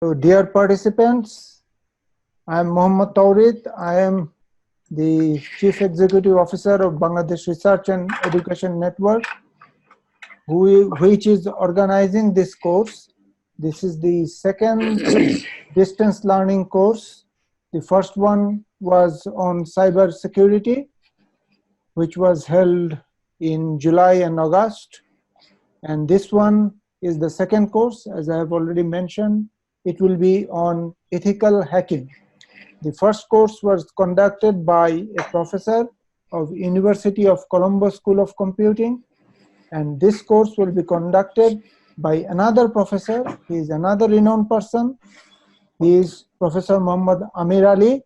So, dear participants, I am Mohammad Taurid. I am the Chief Executive Officer of Bangladesh Research and Education Network, which is organizing this course. This is the second distance learning course. The first one was on cyber security, which was held in July and August. And this one is the second course, as I have already mentioned. It will be on ethical hacking. The first course was conducted by a professor of University of Colombo School of Computing, and this course will be conducted by another professor. He is another renowned person. He is Professor Muhammad Amir Ali.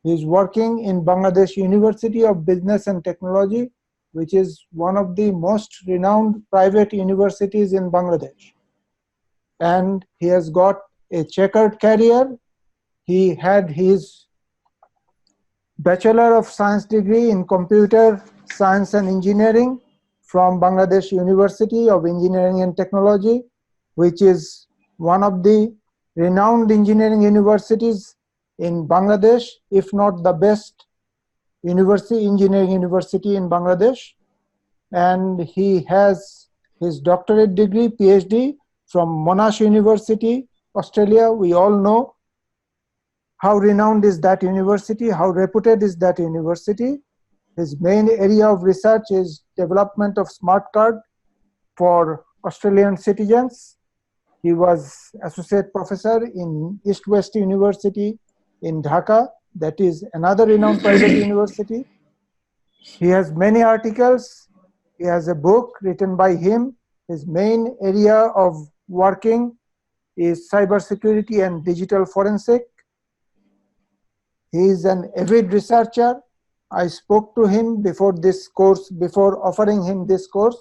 He is working in Bangladesh University of Business and Technology, which is one of the most renowned private universities in Bangladesh. And he has got a checkered career. He had his Bachelor of Science degree in Computer Science and Engineering from Bangladesh University of Engineering and Technology, which is one of the renowned engineering universities in Bangladesh, if not the best engineering university in Bangladesh. And he has his doctorate degree, PhD, from Monash University, Australia. We all know how renowned is that university, how reputed is that university. His main area of research is development of smart card for Australian citizens. He was associate professor in East West University in Dhaka, that is another renowned private university. He has many articles. He has a book written by him. His main area of working is cybersecurity and digital forensic. He is an avid researcher. I spoke to him before this course, before offering him this course.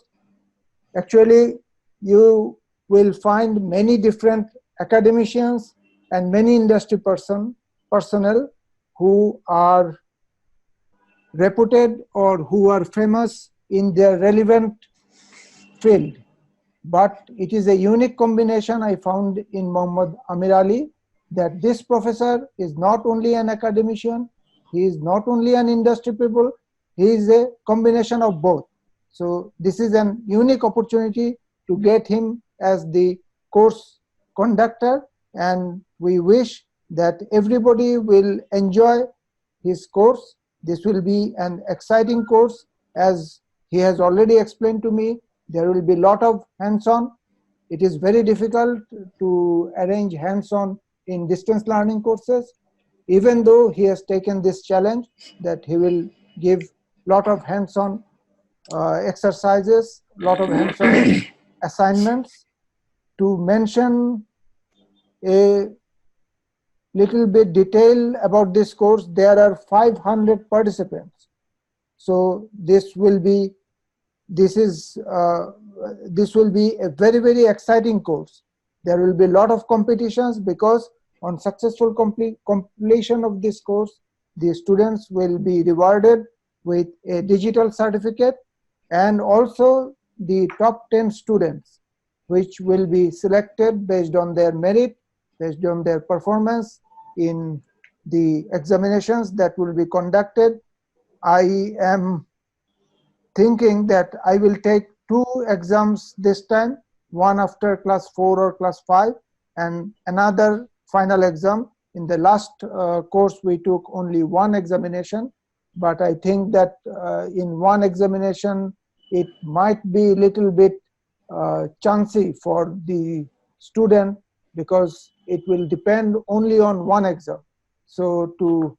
Actually, you will find many different academicians and many industry personnel who are reputed or who are famous in their relevant field. But it is a unique combination I found in Muhammad Amir Ali, that this professor is not only an academician, he is not only an industry people, he is a combination of both. So this is an unique opportunity to get him as the course conductor, and we wish that everybody will enjoy his course. This will be an exciting course. As he has already explained to me, there will be a lot of hands-on. It is very difficult to arrange hands-on in distance learning courses, even though he has taken this challenge that he will give a lot of hands-on exercises, a lot of hands-on assignments. To mention a little bit detail about this course, there are 500 participants. So this will be a very, very exciting course. There will be a lot of competitions, because on successful completion of this course, the students will be rewarded with a digital certificate, and also the top 10 students, which will be selected based on their merit, based on their performance in the examinations that will be conducted. I am thinking that I will take 2 exams this time, one after class 4 or class 5, and another final exam. In the last course, we took only 1 examination, but I think that in 1 examination, it might be a little bit chancy for the student, because it will depend only on 1 exam. So to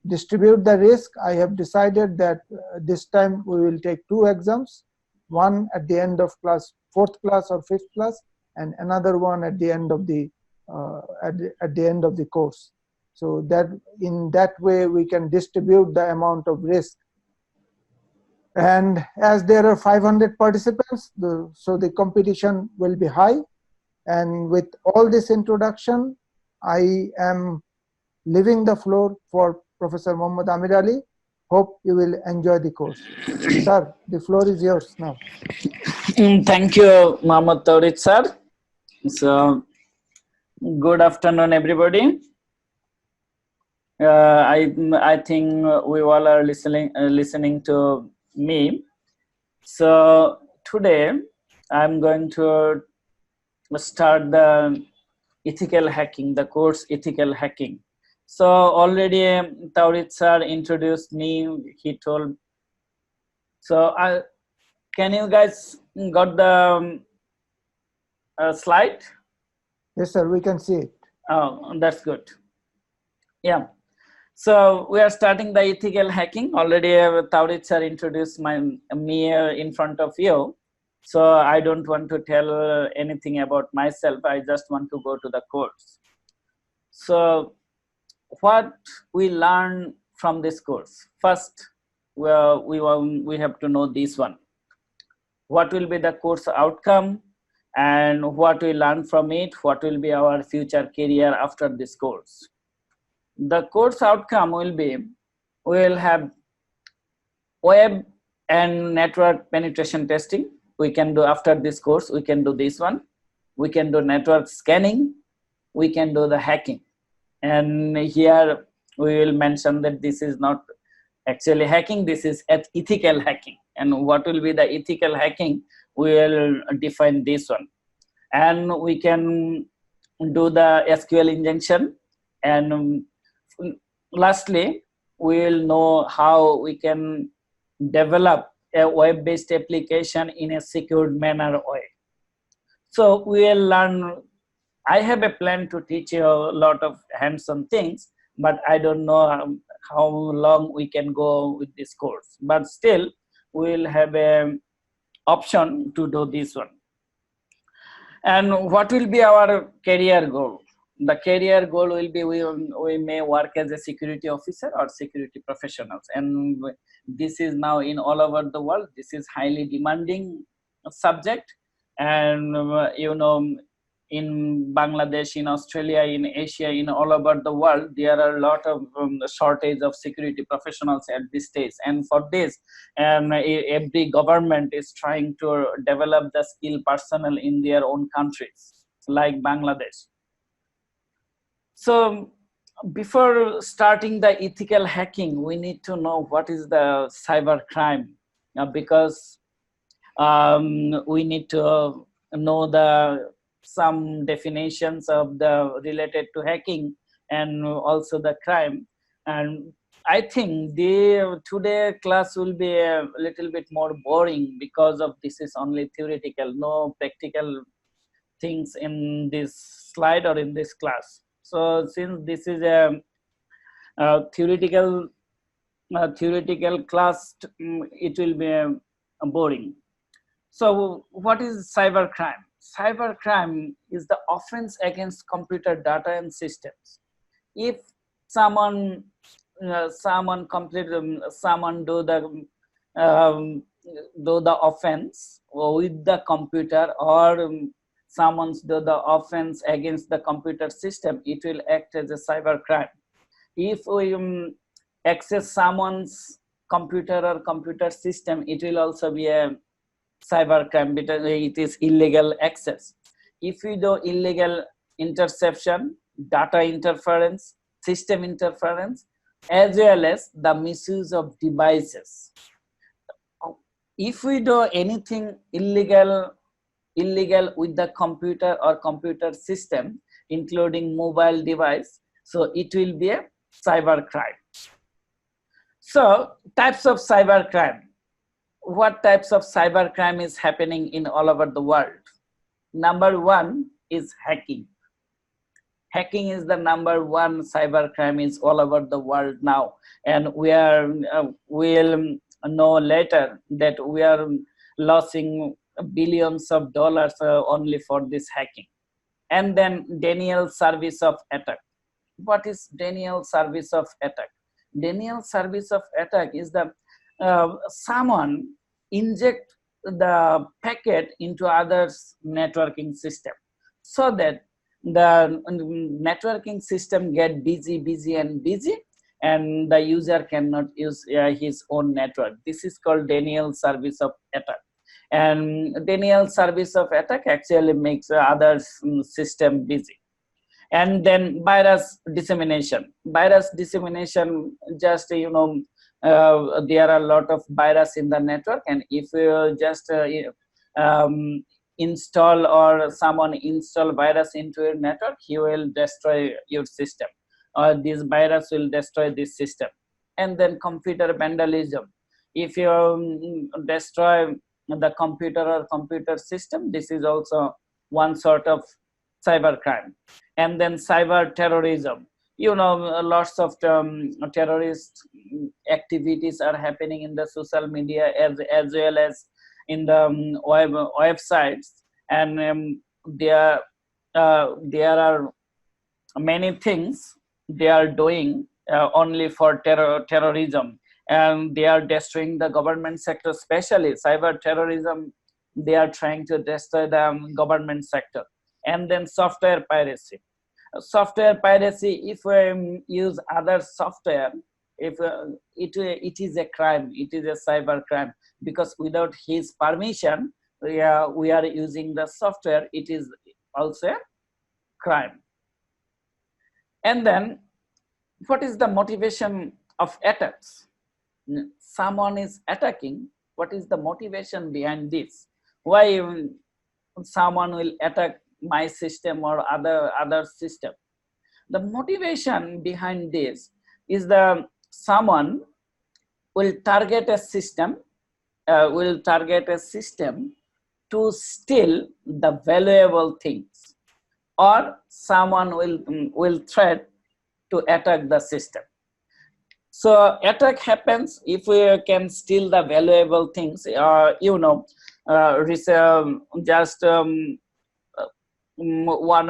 distribute the risk, I have decided that this time we will take 2 exams, one at the end of class 4th class or 5th class, and another one at the end of the course. So that in that way we can distribute the amount of risk. And as there are 500 participants, so the competition will be high. And with all this introduction, I am leaving the floor for Professor Muhammad Amir Ali. Hope you will enjoy the course. Sir, the floor is yours now. Thank you, Muhammad Taurid sir. So Good afternoon, everybody. I think we all are listening to me. So today I'm going to start the ethical hacking, the course ethical hacking. So already Taurit sir introduced me. He told. So can you guys got the slide? Yes, sir, we can see it. Oh, that's good. Yeah. So we are starting the ethical hacking. Already Taurit sir introduced me in front of you. So I don't want to tell anything about myself. I just want to go to the course. So what we learn from this course? First, we have to know this one. What will be the course outcome and what we learn from it? What will be our future career after this course? The course outcome will be, we will have web and network penetration testing. We can do after this course, we can do this one. We can do network scanning. We can do the hacking. And here we will mention that this is not actually hacking, this is ethical hacking. And what will be the ethical hacking? We will define this one. And we can do the SQL injection. And lastly, we will know how we can develop a web-based application in a secured manner way. So we will learn. I have a plan to teach you a lot of hands-on things, but I don't know how long we can go with this course. But still, we will have a option to do this one. And what will be our career goal? The career goal will be we may work as a security officer or security professionals. And this is now in all over the world. This is highly demanding subject. And in Bangladesh, in Australia, in Asia, in all over the world, there are a lot of shortage of security professionals at this stage. And for this, every government is trying to develop the skilled personnel in their own countries, like Bangladesh. So before starting the ethical hacking, we need to know what is the cyber crime, because we need to know some definitions of the related to hacking and also the crime. And I think today class will be a little bit more boring because of this is only theoretical, no practical things in this slide or in this class. So since this is a theoretical class, it will be boring. So what is cybercrime? Cybercrime is the offense against computer data and systems. If someone do the offense with the computer, or someone's do the offense against the computer system, it will act as a cybercrime. If we access someone's computer or computer system, it will also be a cybercrime because it is illegal access. If we do illegal interception, data interference, system interference, as well as the misuse of devices. If we do anything illegal with the computer or computer system, including mobile device, so it will be a cybercrime. So types of cybercrime. What types of cybercrime is happening in all over the world? Number one is hacking. Hacking is the number one cybercrime is all over the world now, and we'll know later that we are losing billions of dollars only for this hacking. And then denial service of attack. What is denial service of attack? Denial service of attack is the someone inject the packet into others networking system, so that the networking system get busy and the user cannot use his own network. This is called denial service of attack. And denial service of attack actually makes others system busy. And then virus dissemination. Virus dissemination, just there are a lot of virus in the network, and if you just install or someone install virus into your network, he will destroy your system, or this virus will destroy this system. And then computer vandalism. If you destroy the computer or computer system, this is also one sort of cyber crime. And then cyber terrorism. Lots of terrorist activities are happening in the social media as well as in the websites, and there are many things they are doing only for terrorism, and they are destroying the government sector, especially cyber terrorism. They are trying to destroy the government sector. And then software piracy. Software piracy, if we use other software, if it is a crime, it is a cyber crime, because without his permission we are using the software, it is also a crime. And then what is the motivation of attacks? Someone is attacking, what is the motivation behind this? Why someone will attack my system or other system? The motivation behind this is the someone will target a system to steal the valuable things, or someone will threat to attack the system. So attack happens if we can steal the valuable things. Just 1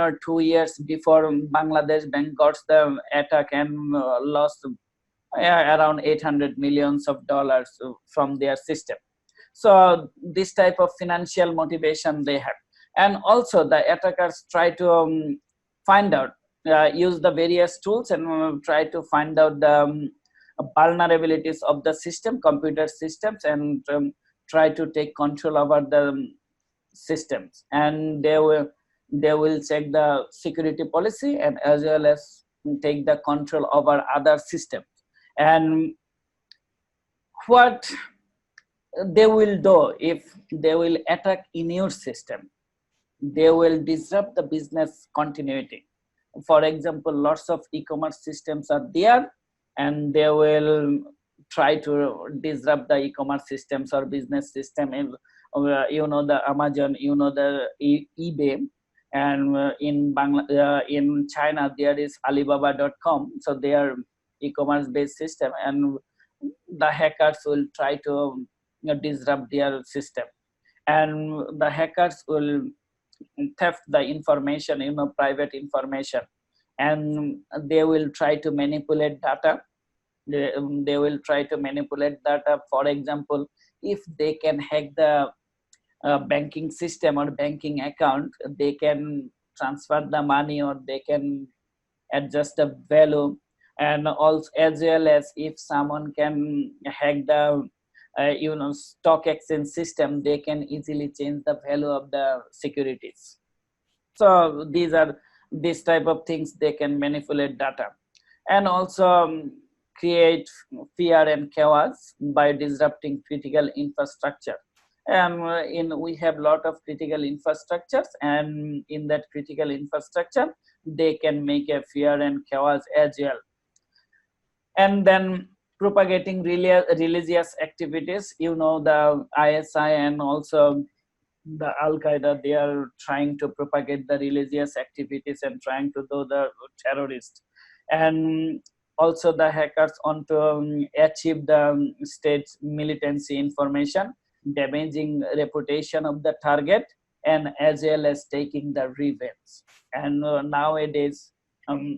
or 2 years before, Bangladesh Bank got the attack and lost around $800 million from their system. So this type of financial motivation they have. And also the attackers try to find out, use the various tools and try to find out the vulnerabilities of the system, computer systems, and try to take control over the systems. And they will check the security policy and as well as take the control over other systems. And what they will do, if they will attack in your system, they will disrupt the business continuity. For example, lots of e-commerce systems are there, and they will try to disrupt the e-commerce systems or business system. The Amazon, the eBay, and in China there is Alibaba.com. So they are e-commerce based system, and the hackers will try to disrupt their system, and the hackers will theft the information, private information, and they will try to manipulate data. They will try to manipulate data. For example, if they can hack the banking system or banking account, they can transfer the money, or they can adjust the value. And also, as well as if someone can hack the stock exchange system, they can easily change the value of the securities. So these type of things, they can manipulate data, and also create fear and chaos by disrupting critical infrastructure. We have a lot of critical infrastructures, and in that critical infrastructure they can make a fear and chaos as well. And then propagating religious activities, the ISI and also the Al-Qaeda, they are trying to propagate the religious activities and trying to do the terrorist. And also the hackers want to achieve the state's militancy information, damaging reputation of the target, and as well as taking the revenge. And nowadays,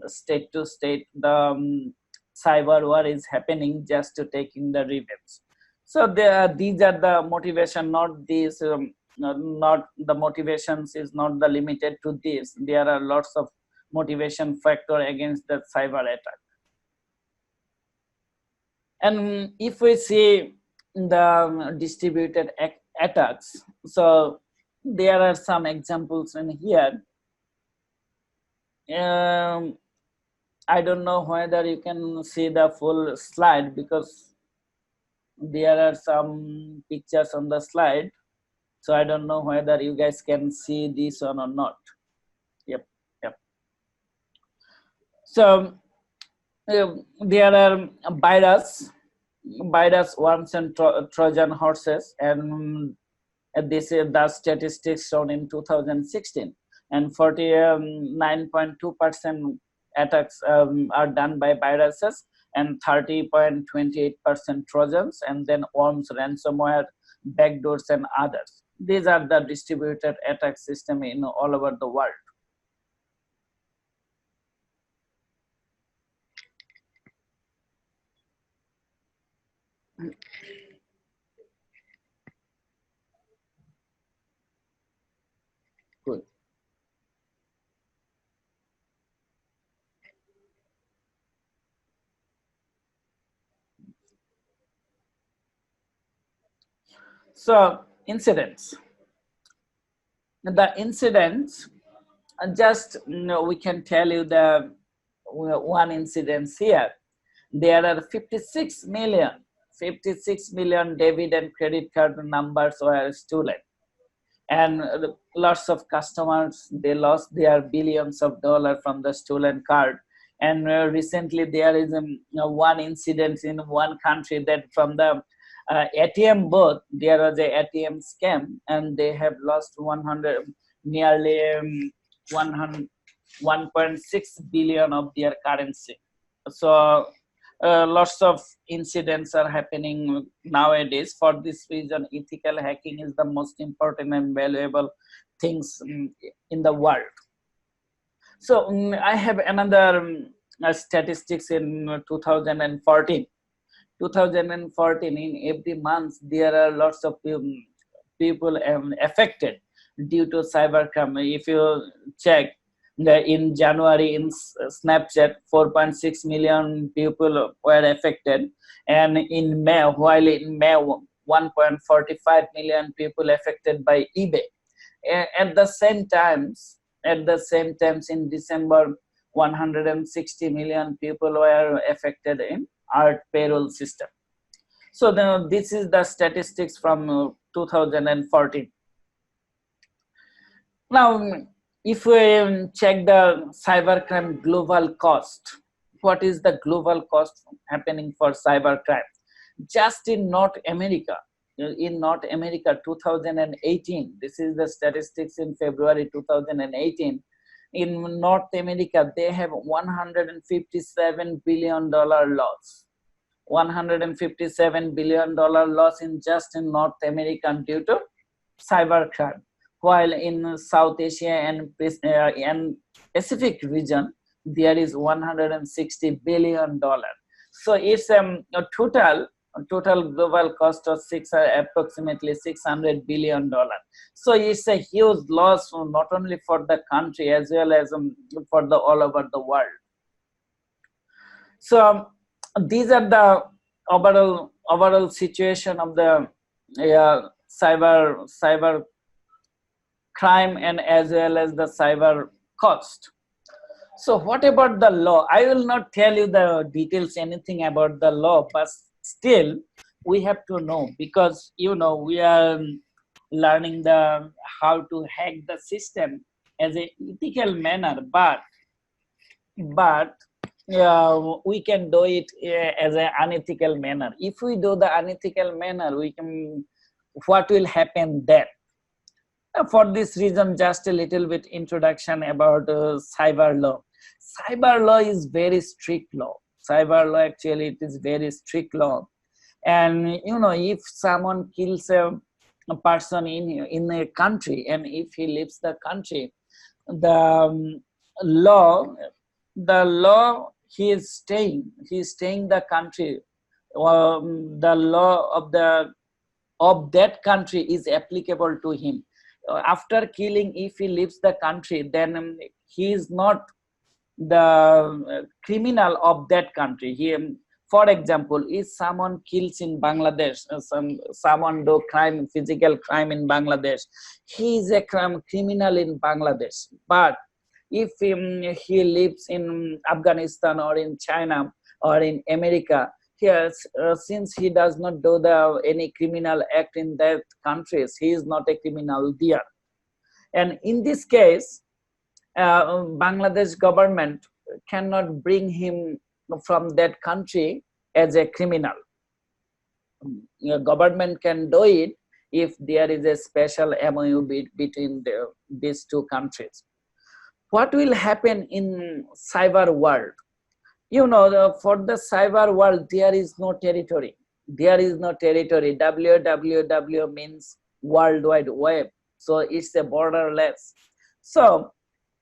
state to state, the cyber war is happening just to taking the revenge. So these are the motivation, not these. Not the motivations is not the limited to this. There are lots of motivation factor against the cyber attack. And if we see the distributed attacks, so there are some examples in here. I don't know whether you can see the full slide because there are some pictures on the slide. So I don't know whether you guys can see this one or not. Yep, yep. So there are virus, worms, and Trojan horses, and this is the statistics shown in 2016, and 49.2% attacks are done by viruses, and 30.28% Trojans, and then worms, ransomware, backdoors, and others. These are the distributed attack system in all over the world. Good. So incidents. The incidents, just we can tell you the one incident here. There are 56 million debit and credit card numbers were stolen, and lots of customers, they lost their billions of dollars from the stolen card. And recently there is one incident in one country that from the ATM booth there was a ATM scam, and they have lost 100 nearly 100 1.6 billion of their currency. So lots of incidents are happening nowadays. For this reason, ethical hacking is the most important and valuable things in the world. So I have another statistics in 2014. 2014, in every month there are lots of people affected due to cybercrime. If you check, in January in Snapchat, 4.6 million people were affected, and in May, while in May 1.45 million people affected by eBay. At the same times, in December, 160 million people were affected in art payroll system. So this is the statistics from 2014. Now, if we check the cybercrime global cost, what is the global cost happening for cybercrime? Just in North America, 2018, this is the statistics in February 2018. In North America, they have $157 billion loss. $157 billion loss in North America due to cybercrime. While in South Asia and Pacific region, there is $160 billion. So it's a total global cost of approximately $600 billion. So it's a huge loss not only for the country as well as for the all over the world. So these are the overall situation of the cyber crime and as well as the cyber cost. So what about the law? I will not tell you the details, anything about the law, but still we have to know, because we are learning how to hack the system as a ethical manner, but we can do it as an unethical manner. If we do the unethical manner, what will happen then? For this reason, just a little bit introduction about cyber law. Cyber law is very strict law. Cyber law, actually, it is very strict law. And if someone kills a person in a country, and if he leaves the country, the law, he is staying the country. The law of that country is applicable to him. After killing, if he leaves the country, then he is not the criminal of that country. For example, if someone kills in Bangladesh, someone do physical crime in Bangladesh, he is a criminal in Bangladesh. But if he lives in Afghanistan or in China or in America, here, since he does not do any criminal act in that countries, he is not a criminal there. And in this case, Bangladesh government cannot bring him from that country as a criminal. Government can do it if there is a special MOU between these two countries. What will happen in cyber world? You know, for the cyber world, there is no territory. There is no territory. WWW means World Wide Web. So it's a borderless. So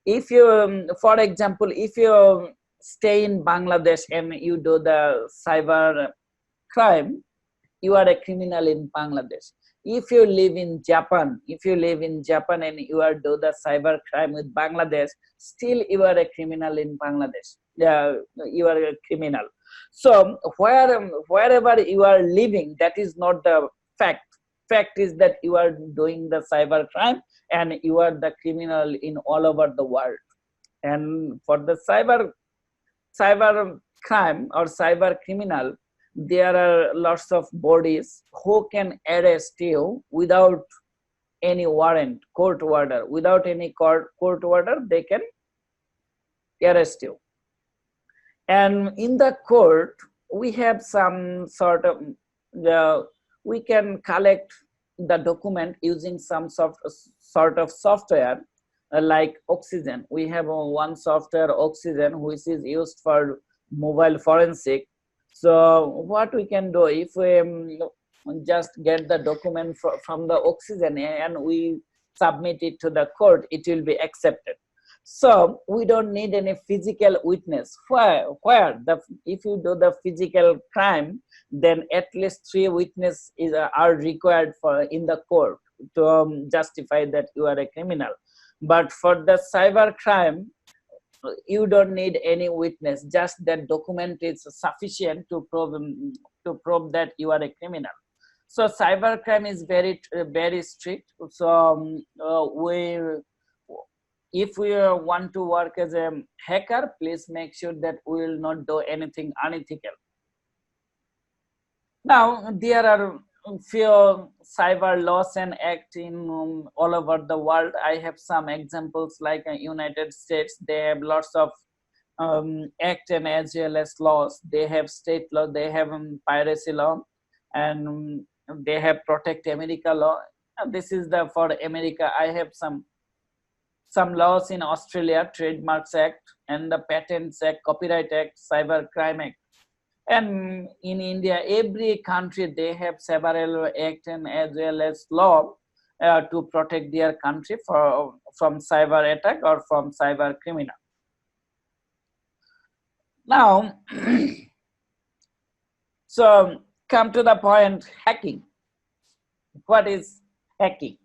if you, for example, if you stay in Bangladesh and you do the cyber crime, you are a criminal in Bangladesh. If you live in Japan, and you are do the cyber crime with Bangladesh, still you are a criminal in Bangladesh. You are a criminal. So wherever you are living, that is not the fact. Fact is that you are doing the cyber crime and you are the criminal in all over the world. And for the cyber crime or cyber criminal, there are lots of bodies who can arrest you without any warrant, court order. Without any court order, they can arrest you. And in the court, we have some sort of, we can collect the document using some sort of software like Oxygen. We have one software, Oxygen, which is used for mobile forensic. So what we can do, if we just get the document from the Oxygen and we submit it to the court, it will be accepted. So we don't need any physical witness. If you do the physical crime, then at least 3 witnesses are required in the court to justify that you are a criminal. But for the cyber crime, you don't need any witness. Just that document is sufficient to prove that you are a criminal. So cyber crime is very strict. So if we want to work as a hacker, please make sure that we will not do anything unethical. Now there are few cyber laws and acts in all over the world. I have some examples like United States. They have lots of act and as well as laws. They have state law, they have piracy law, and they have Protect America law. This is for America. I have some laws in Australia, Trademarks Act and the Patents Act, Copyright Act, Cyber Crime Act. And in India, every country, they have several acts and as well as law to protect their country from cyber attack or from cyber criminal. Now, so come to the point, hacking. What is hacking?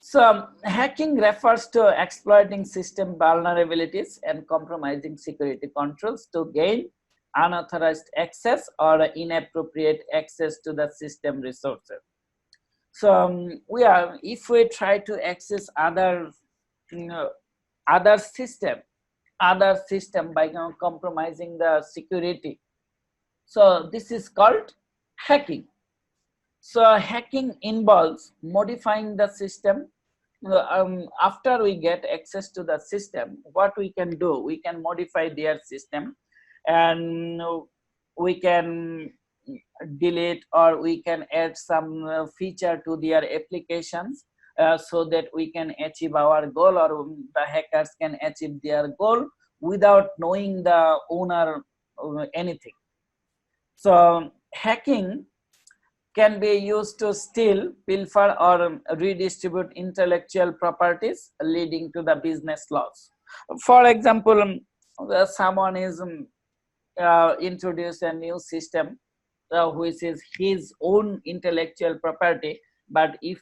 So hacking refers to exploiting system vulnerabilities and compromising security controls to gain unauthorized access or inappropriate access to the system resources. So if we try to access other system by compromising the security, so this is called hacking. So hacking involves modifying the system. After we get access to the system, what we can do, we can modify their system and we can delete or we can add some feature to their applications so that we can achieve our goal, or the hackers can achieve their goal without knowing the owner anything. So hacking can be used to steal, pilfer, or redistribute intellectual properties, leading to the business loss. For example, someone is introduced a new system which is his own intellectual property, but if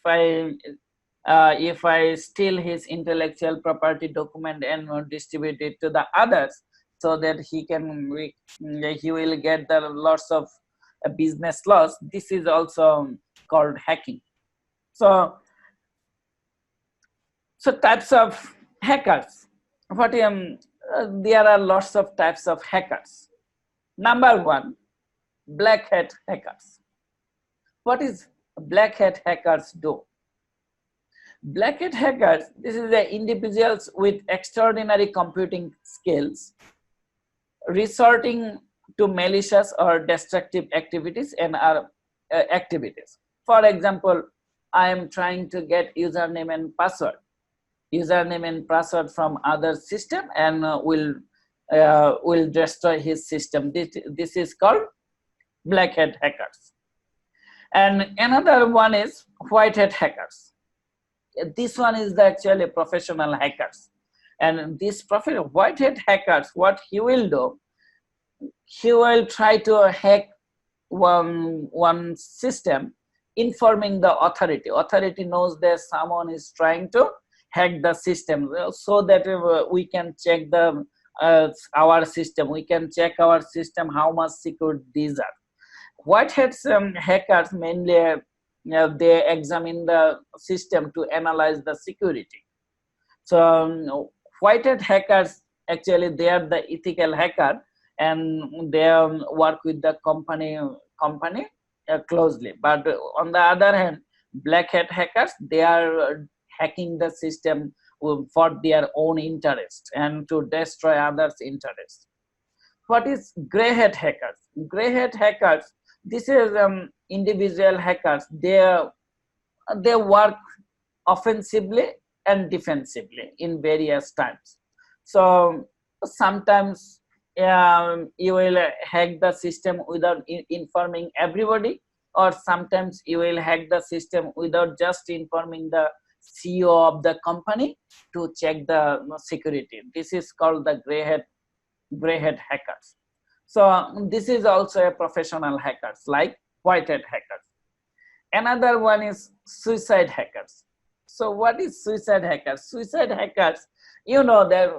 I steal his intellectual property document and distribute it to the others, so that he will get the lots of business loss, this is also called hacking. So types of Hackers. There are lots of types of hackers. Number one, black hat hackers. What is black hat hackers do? Black hat hackers, this is the individuals with extraordinary computing skills resorting to malicious or destructive activities and activities. For example, I am trying to get username and password from other system and will destroy his system. This is called black hat hackers. And another one is white hat hackers. This one is actually professional hackers. And this white hat hackers, what he will do, he will try to hack one system informing the authority. Authority knows that someone is trying to hack the system, so that we can check our system. We can check our system how much secure these are. White hat hackers mainly they examine the system to analyze the security. So white hat hackers, actually they are the ethical hacker, and they work with the company closely. But on the other hand, black hat hackers, they are hacking the system for their own interest and to destroy others' interests. What is gray hat hackers? Gray hat hackers, this is individual hackers. They work offensively and defensively in various times. So sometimes you will hack the system without informing everybody, or sometimes you will hack the system without just informing the CEO of the company to check the security. This is called the gray hat hackers. So this is also a professional hackers like white hat hackers. Another one is suicide hackers. So what is suicide hackers? Suicide hackers, you know that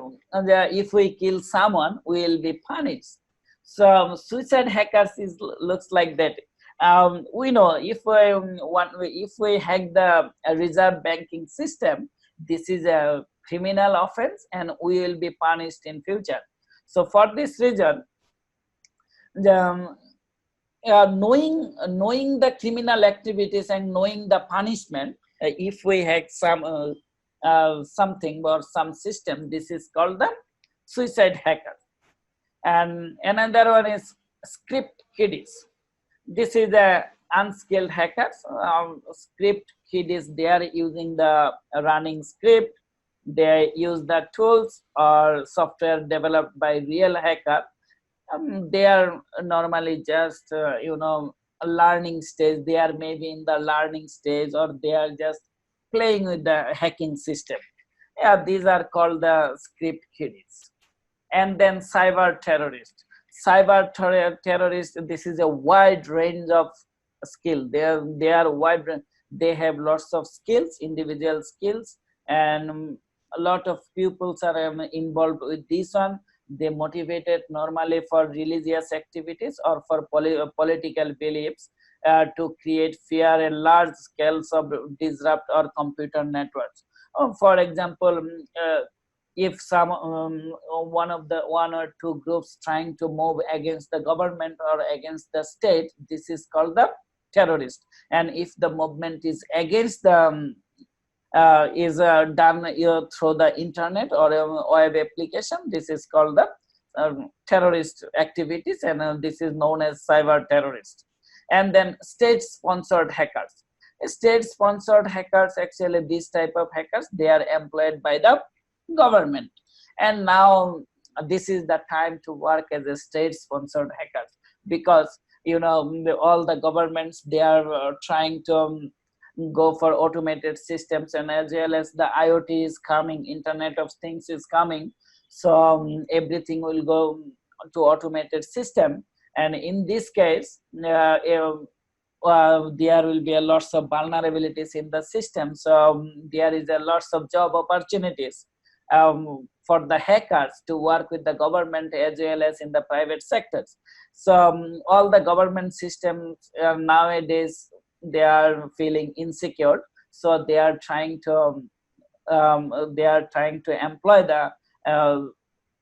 if we kill someone, we will be punished. So suicide hackers looks like that. We know if we hack the reserve banking system, this is a criminal offense and we will be punished in future. So for this reason, knowing the criminal activities and knowing the punishment, if we hack something or some system, this is called the suicide hacker. And another one is script kiddies. This is the unskilled hackers. Script kiddies, they are using the running script. They use the tools or software developed by real hacker. They are normally just a learning stage. They are maybe in the learning stage, or they are just playing with the hacking system. Yeah, these are called the script kiddies. And then cyber terrorists. Cyber terrorists, this is a wide range of skill. They are wide. They have lots of skills, individual skills, and a lot of pupils are involved with this one. They motivated normally for religious activities or for political beliefs to create fear and large scales of disrupt or computer networks. For example, if one or two groups trying to move against the government or against the state, this is called the terrorist. And if the movement is against the done through the internet or a web application, this is called the terrorist activities, and this is known as cyber terrorists. And then state sponsored hackers. State sponsored hackers, actually this type of hackers, they are employed by the government, and now this is the time to work as a state sponsored hackers, because all the governments, they are trying to go for automated systems, and as well as the IoT is coming, Internet of Things is coming, so everything will go to automated system. And in this case, there will be a lots of vulnerabilities in the system, so there is a lots of job opportunities for the hackers to work with the government as well as in the private sectors. So all the government systems nowadays, they are feeling insecure, so they are trying to they are trying to employ the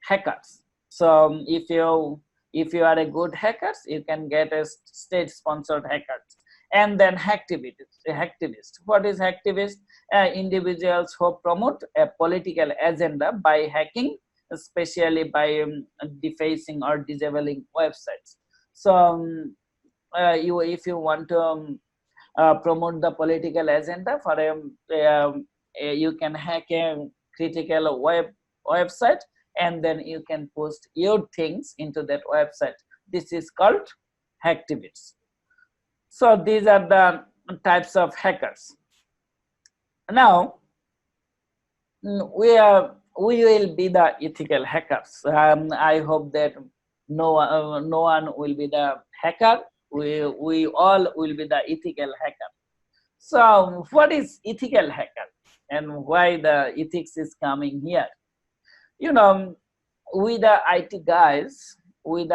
hackers. So if you are a good hackers, you can get a state sponsored hackers. And then hacktivist. What is hacktivist? Individuals who promote a political agenda by hacking, especially by defacing or disabling websites. So if you want to promote the political agenda for you can hack a critical website, and then you can post your things into that website. This is called hacktivists. So these are the types of hackers. Now we will be the ethical hackers. I hope that no one will be the hacker. We all will be the ethical hacker. So what is ethical hacker and why the ethics is coming here? You know, with the IT guys, we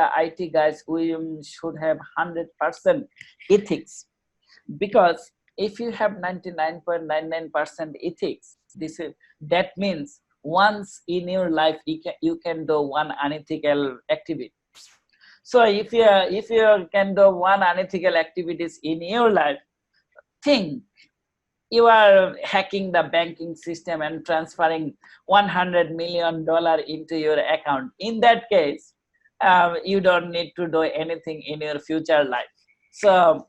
should have 100% ethics, because if you have 99.99% ethics, that means once in your life you can do one unethical activity. So if you can do one unethical activities in your life, think you are hacking the banking system and transferring $100 million into your account. In that case, you don't need to do anything in your future life. So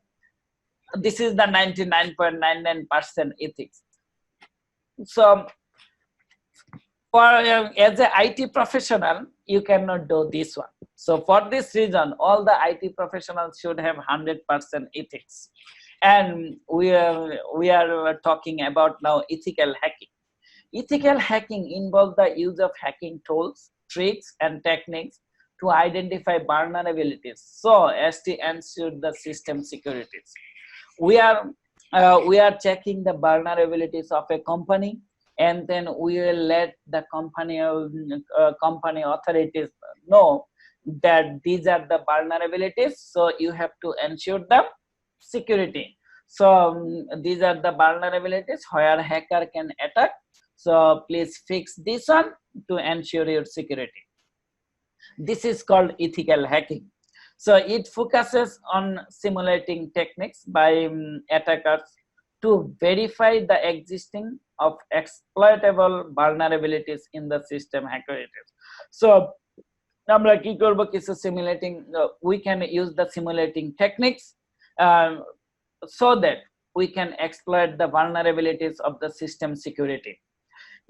this is the 99.99% ethics. So for as an IT professional, you cannot do this one. So for this reason, all the IT professionals should have 100% ethics. And we are talking about now ethical hacking. Ethical hacking involves the use of hacking tools, tricks, and techniques to identify vulnerabilities so as to ensure the system securities. We are checking the vulnerabilities of a company, and then we will let the company authorities know that these are the vulnerabilities, so you have to ensure the security. So these are the vulnerabilities where hacker can attack, so please fix this one to ensure your security. This is called ethical hacking. So it focuses on simulating techniques by attackers to verify the existing of exploitable vulnerabilities in the system hackerated. So আমরা কি করব, কিছু simulating we can use the simulating techniques so that we can exploit the vulnerabilities of the system security.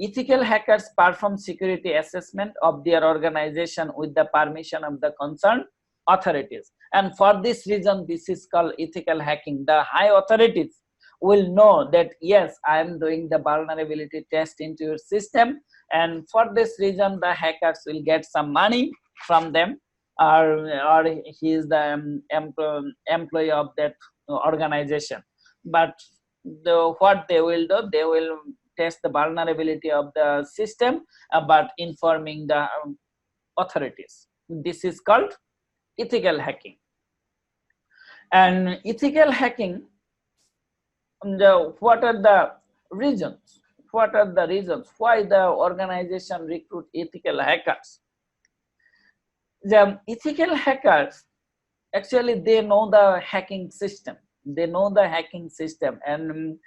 Ethical hackers perform security assessment of their organization with the permission of the concerned authorities, and for this reason this is called ethical hacking. The high authorities will know that yes, I am doing the vulnerability test into your system, and for this reason the hackers will get some money from them, or he is the employee of that organization. But what they will do, they will test the vulnerability of the system but informing the authorities. This is called ethical hacking. And ethical hacking, what are the reasons why the organization recruit ethical hackers? The ethical hackers, actually they know the hacking system, and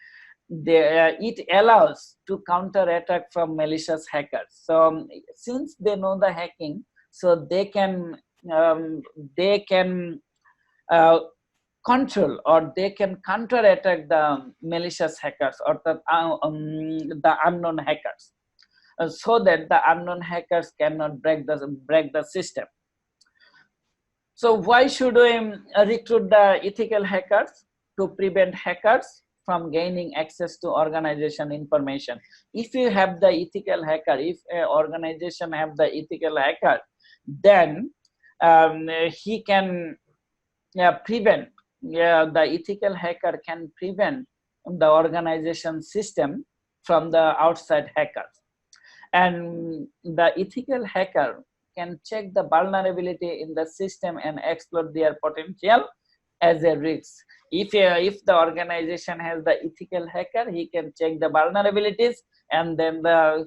it allows to counter attack from malicious hackers. So since they know the hacking, so they can control, or they can counter attack the malicious hackers, or the unknown hackers, so that the unknown hackers cannot break the system. So why should we recruit the ethical hackers? To prevent hackers from gaining access to organization information. If you have the ethical hacker, if an organization have the ethical hacker, then he can prevent, the ethical hacker can prevent the organization system from the outside hackers. And the ethical hacker can check the vulnerability in the system and exploit their potential as a risk. If the organization has the ethical hacker, he can check the vulnerabilities, and then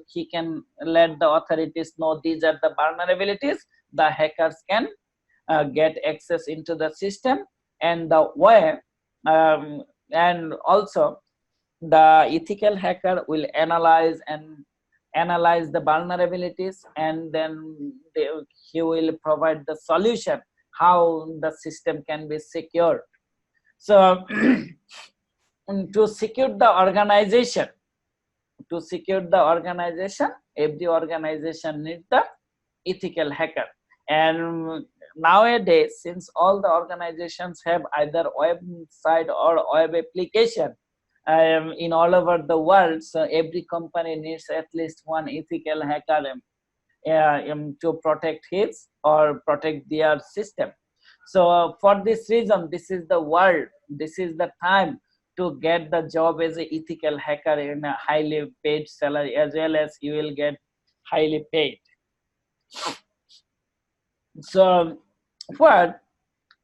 he can let the authorities know these are the vulnerabilities. The hackers can get access into the system, and the way and also the ethical hacker will analyze the vulnerabilities, and then he will provide the solution how the system can be secured. So to secure the organization, every organization needs the ethical hacker. And nowadays, since all the organizations have either website or web application in all over the world, so every company needs at least one ethical hacker to protect his or protect their system. So for this reason, this is the world, this is the time to get the job as an ethical hacker in a highly paid salary, as well as you will get highly paid. So what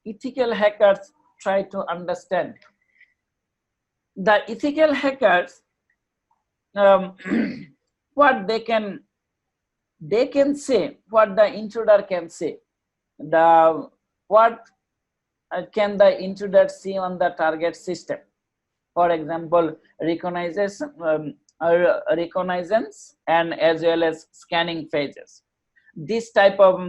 ethical hackers try to understand, the ethical hackers what they can say, what the intruder can say, what can the intruder see on the target system. For example, reconnaissance and as well as scanning phases. This type of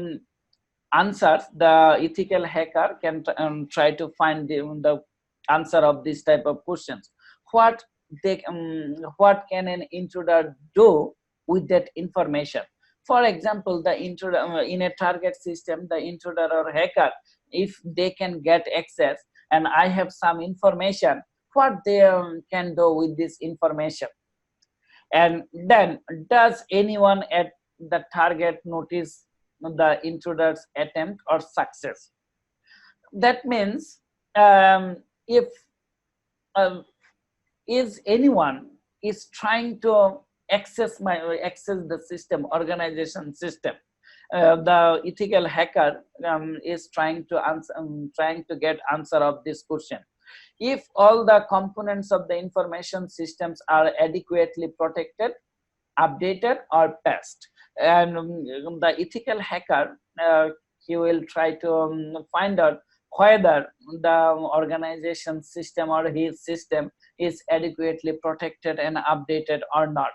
answers, the ethical hacker can try to find the answer of this type of questions. What can an intruder do with that information? For example, the intruder in a target system, the intruder or hacker, if they can get access and I have some information, what they can do with this information? And then, does anyone at the target notice the intruder's attempt or success? That means if is anyone is trying to access the system, organization system, the ethical hacker is trying to get answer of this question. If all the components of the information systems are adequately protected, updated, or patched, and the ethical hacker he will try to find out whether the organization system or his system is adequately protected and updated or not.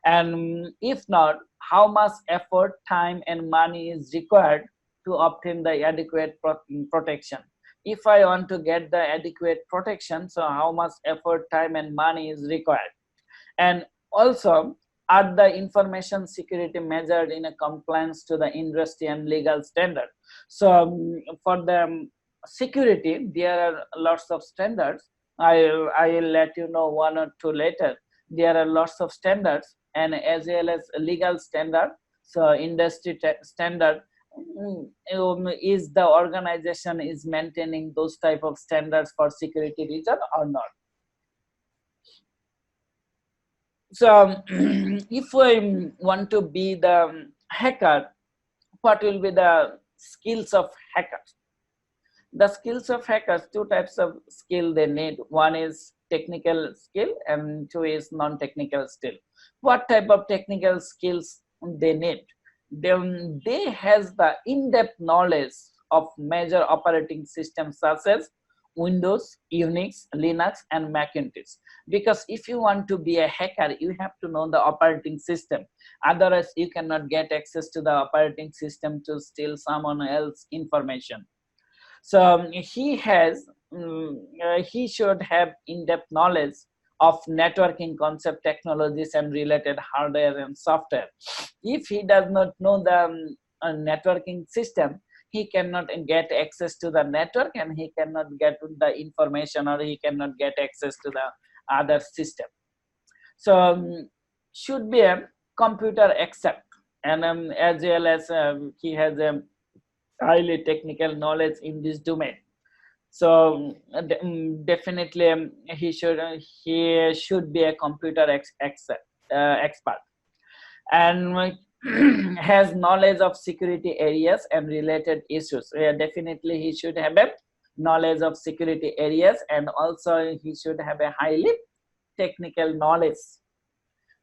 And if not, how much effort, time, and money is required to obtain the adequate protection. If I want to get the adequate protection, so how much effort, time, and money is required? And also, are the information security measured in a compliance to the industry and legal standard? So for the security, there are lots of standards. I will let you know one or two later. There are lots of standards, and as well as legal standard. So industry standard, is the organization is maintaining those type of standards for security reason or not? So if we want to be the hacker, what will be the skills of hackers? The skills of hackers, two types of skill they need. One is technical skill and two is non-technical skill. What type of technical skills they need? They has the in-depth knowledge of major operating systems such as Windows, Unix, Linux, and Macintosh. Because if you want to be a hacker, you have to know the operating system. Otherwise, you cannot get access to the operating system to steal someone else's information. So he should have in-depth knowledge of networking concept, technologies, and related hardware and software. If he does not know the networking system, he cannot get access to the network, and he cannot get the information, or he cannot get access to the other system. So should be a computer expert, and as well as he has a highly technical knowledge in this domain. So definitely he should be a computer expert, and has knowledge of security areas and related issues. Definitely he should have a knowledge of security areas, and also he should have a highly technical knowledge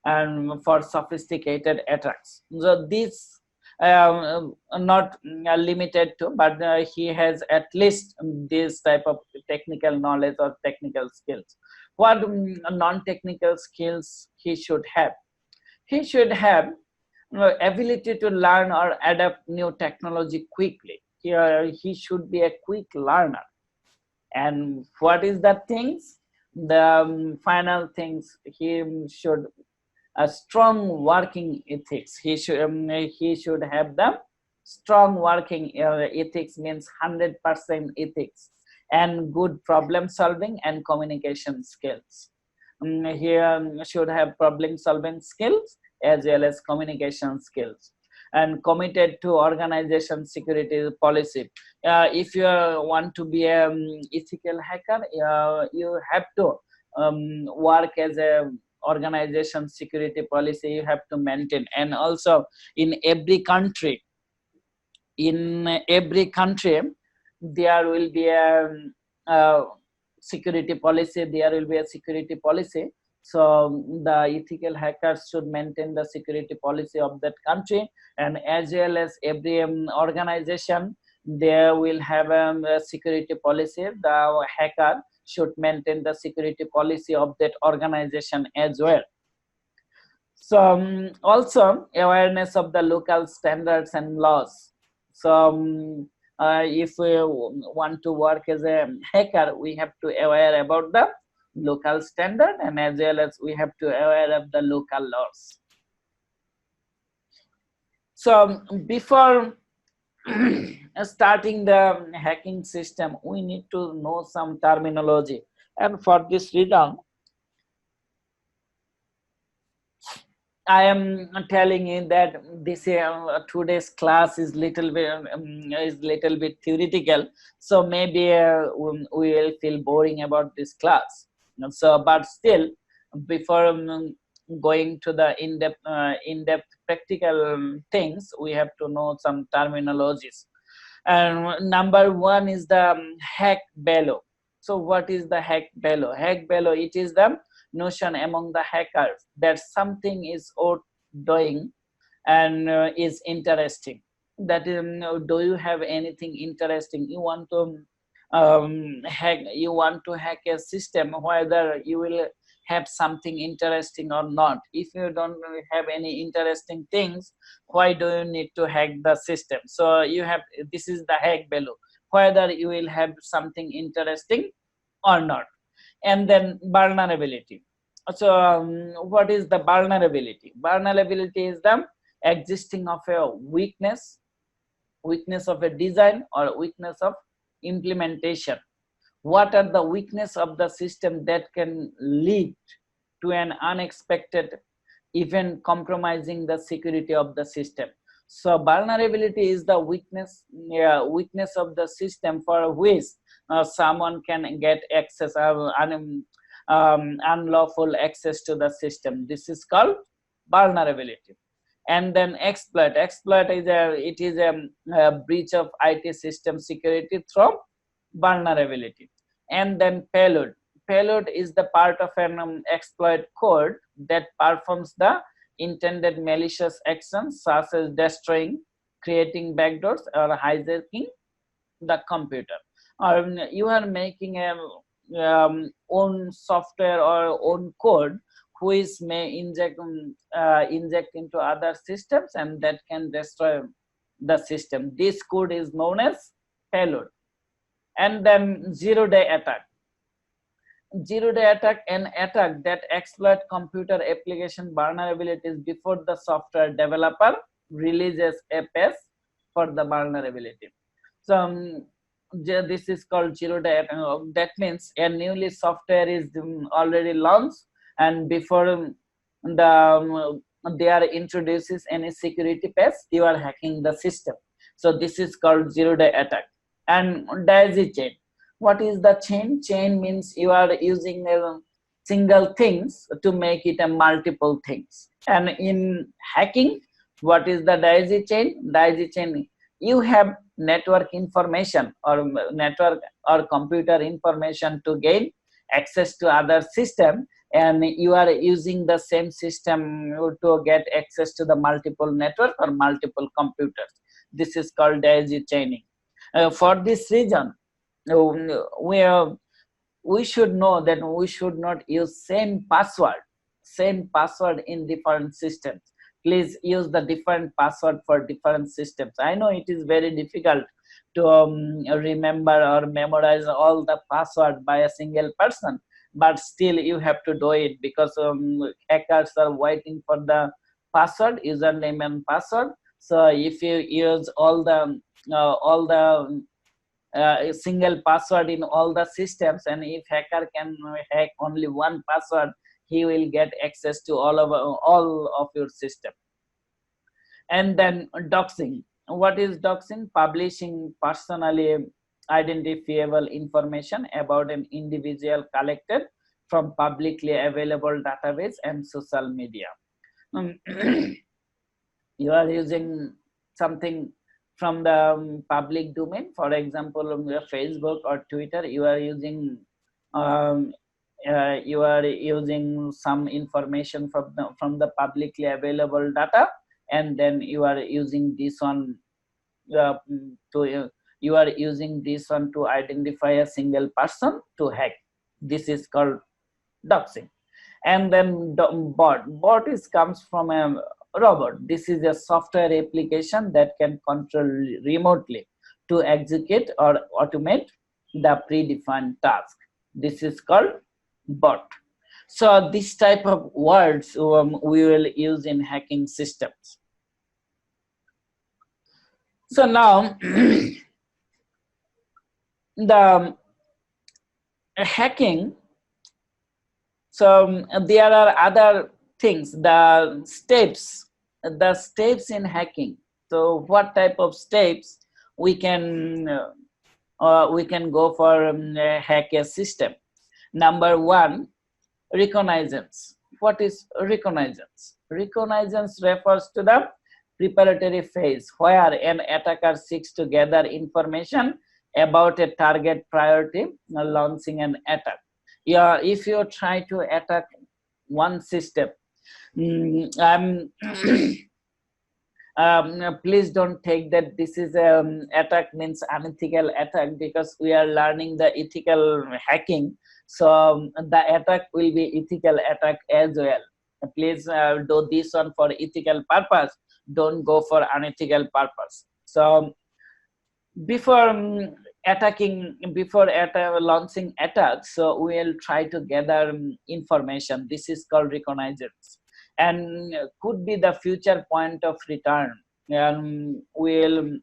and for sophisticated attacks. So these not limited to, but he has at least this type of technical knowledge or technical skills. What non-technical skills he should have? He should have ability to learn or adapt new technology quickly. He should be a quick learner. And what is the things? The final things, he should a strong working ethics. He should have the strong working ethics, means 100% ethics, and good problem solving and communication skills. He should have problem solving skills as well as communication skills, and committed to organization security policy. If you want to be an ethical hacker, you have to work as a organization security policy you have to maintain. And also in every country there will be a security policy, so the ethical hackers should maintain the security policy of that country, and as well as every organization there will have a security policy. The hacker should maintain the security policy of that organization as well. So also awareness of the local standards and laws. So if we want to work as a hacker, we have to aware about the local standard, and as well as we have to aware of the local laws. So before starting the hacking system, we need to know some terminology, and for this reason I am telling you that this today's class is little bit theoretical, so maybe we will feel boring about this class. So, but still, before going to the in-depth practical things, we have to know some terminologies. And number one is the hack bellow. So what is the hack bellow? Hack bellow, it is the notion among the hackers that something is worth doing and is interesting. That do you have anything interesting? You want to hack a system, whether you will have something interesting or not. If you don't have any interesting things, why do you need to hack the system? So you have, this is the hack value, whether you will have something interesting or not. And then vulnerability. So what is the vulnerability? Vulnerability is the existing of a weakness of a design or weakness of implementation. What are the weakness of the system that can lead to an unexpected event compromising the security of the system? So vulnerability is the weakness of the system for which someone can get access, unlawful access to the system. This is called vulnerability. And then exploit. Exploit is a breach of IT system security through vulnerability. And then payload. Payload is the part of an exploit code that performs the intended malicious actions, such as destroying, creating backdoors, or hijacking the computer. Or you are making a own software or own code which may inject into other systems, and that can destroy the system. This code is known as payload. And then zero-day attack. Zero-day attack, an attack that exploit computer application vulnerabilities before the software developer releases a patch for the vulnerability. So this is called zero-day attack. That means a newly software is already launched, and before there introduces any security patch, you are hacking the system. So this is called zero-day attack. And daisy chain. What is the chain? Chain means you are using a single things to make it a multiple things. And in hacking, what is the daisy chain? Daisy chain, you have network information or network or computer information to gain access to other system, and you are using the same system to get access to the multiple network or multiple computers. This is called daisy chaining. For this reason, we should know that we should not use same password in different systems. Please use the different password for different systems. I know it is very difficult to remember or memorize all the password by a single person, but still you have to do it, because hackers are waiting for the password, username and password. So if you use all the a single password in all the systems, and if hacker can hack only one password, he will get access to all of your system. And then doxing. What is doxing? Publishing personally identifiable information about an individual collected from publicly available database and social media. You are using something from the public domain, for example, Facebook or Twitter. You are using some information from the publicly available data, and then you are using this one to identify a single person to hack. This is called doxing. And then bot comes from a robot. This is a software application that can control remotely to execute or automate the predefined task. This is called bot. So this type of words we will use in hacking systems. So now the hacking. So there are other things, the steps in hacking. So what type of steps we can go for hack a system? Number one, reconnaissance. What is reconnaissance? Reconnaissance refers to the preparatory phase where an attacker seeks to gather information about a target prior to launching an attack. Yeah, if you try to attack one system, please don't take that this is attack means unethical attack, because we are learning the ethical hacking. So the attack will be ethical attack as well. Please do this one for ethical purpose. Don't go for unethical purpose. So before launching attacks, so we'll try to gather information. This is called reconnaissance, and could be the future point of return. And we'll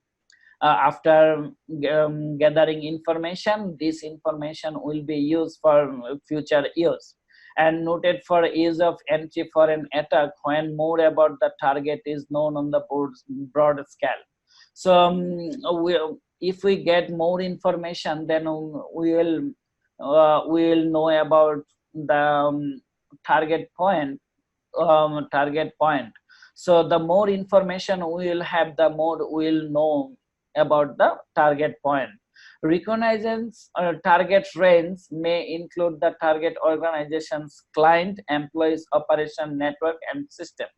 after gathering information, this information will be used for future use and noted for use of entry for an attack when more about the target is known on the broad scale. So if we get more information, then we will know about the target point. So the more information we will have, the more we will know about the target point. Reconnaissance target range may include the target organization's client, employees, operation, network, and system.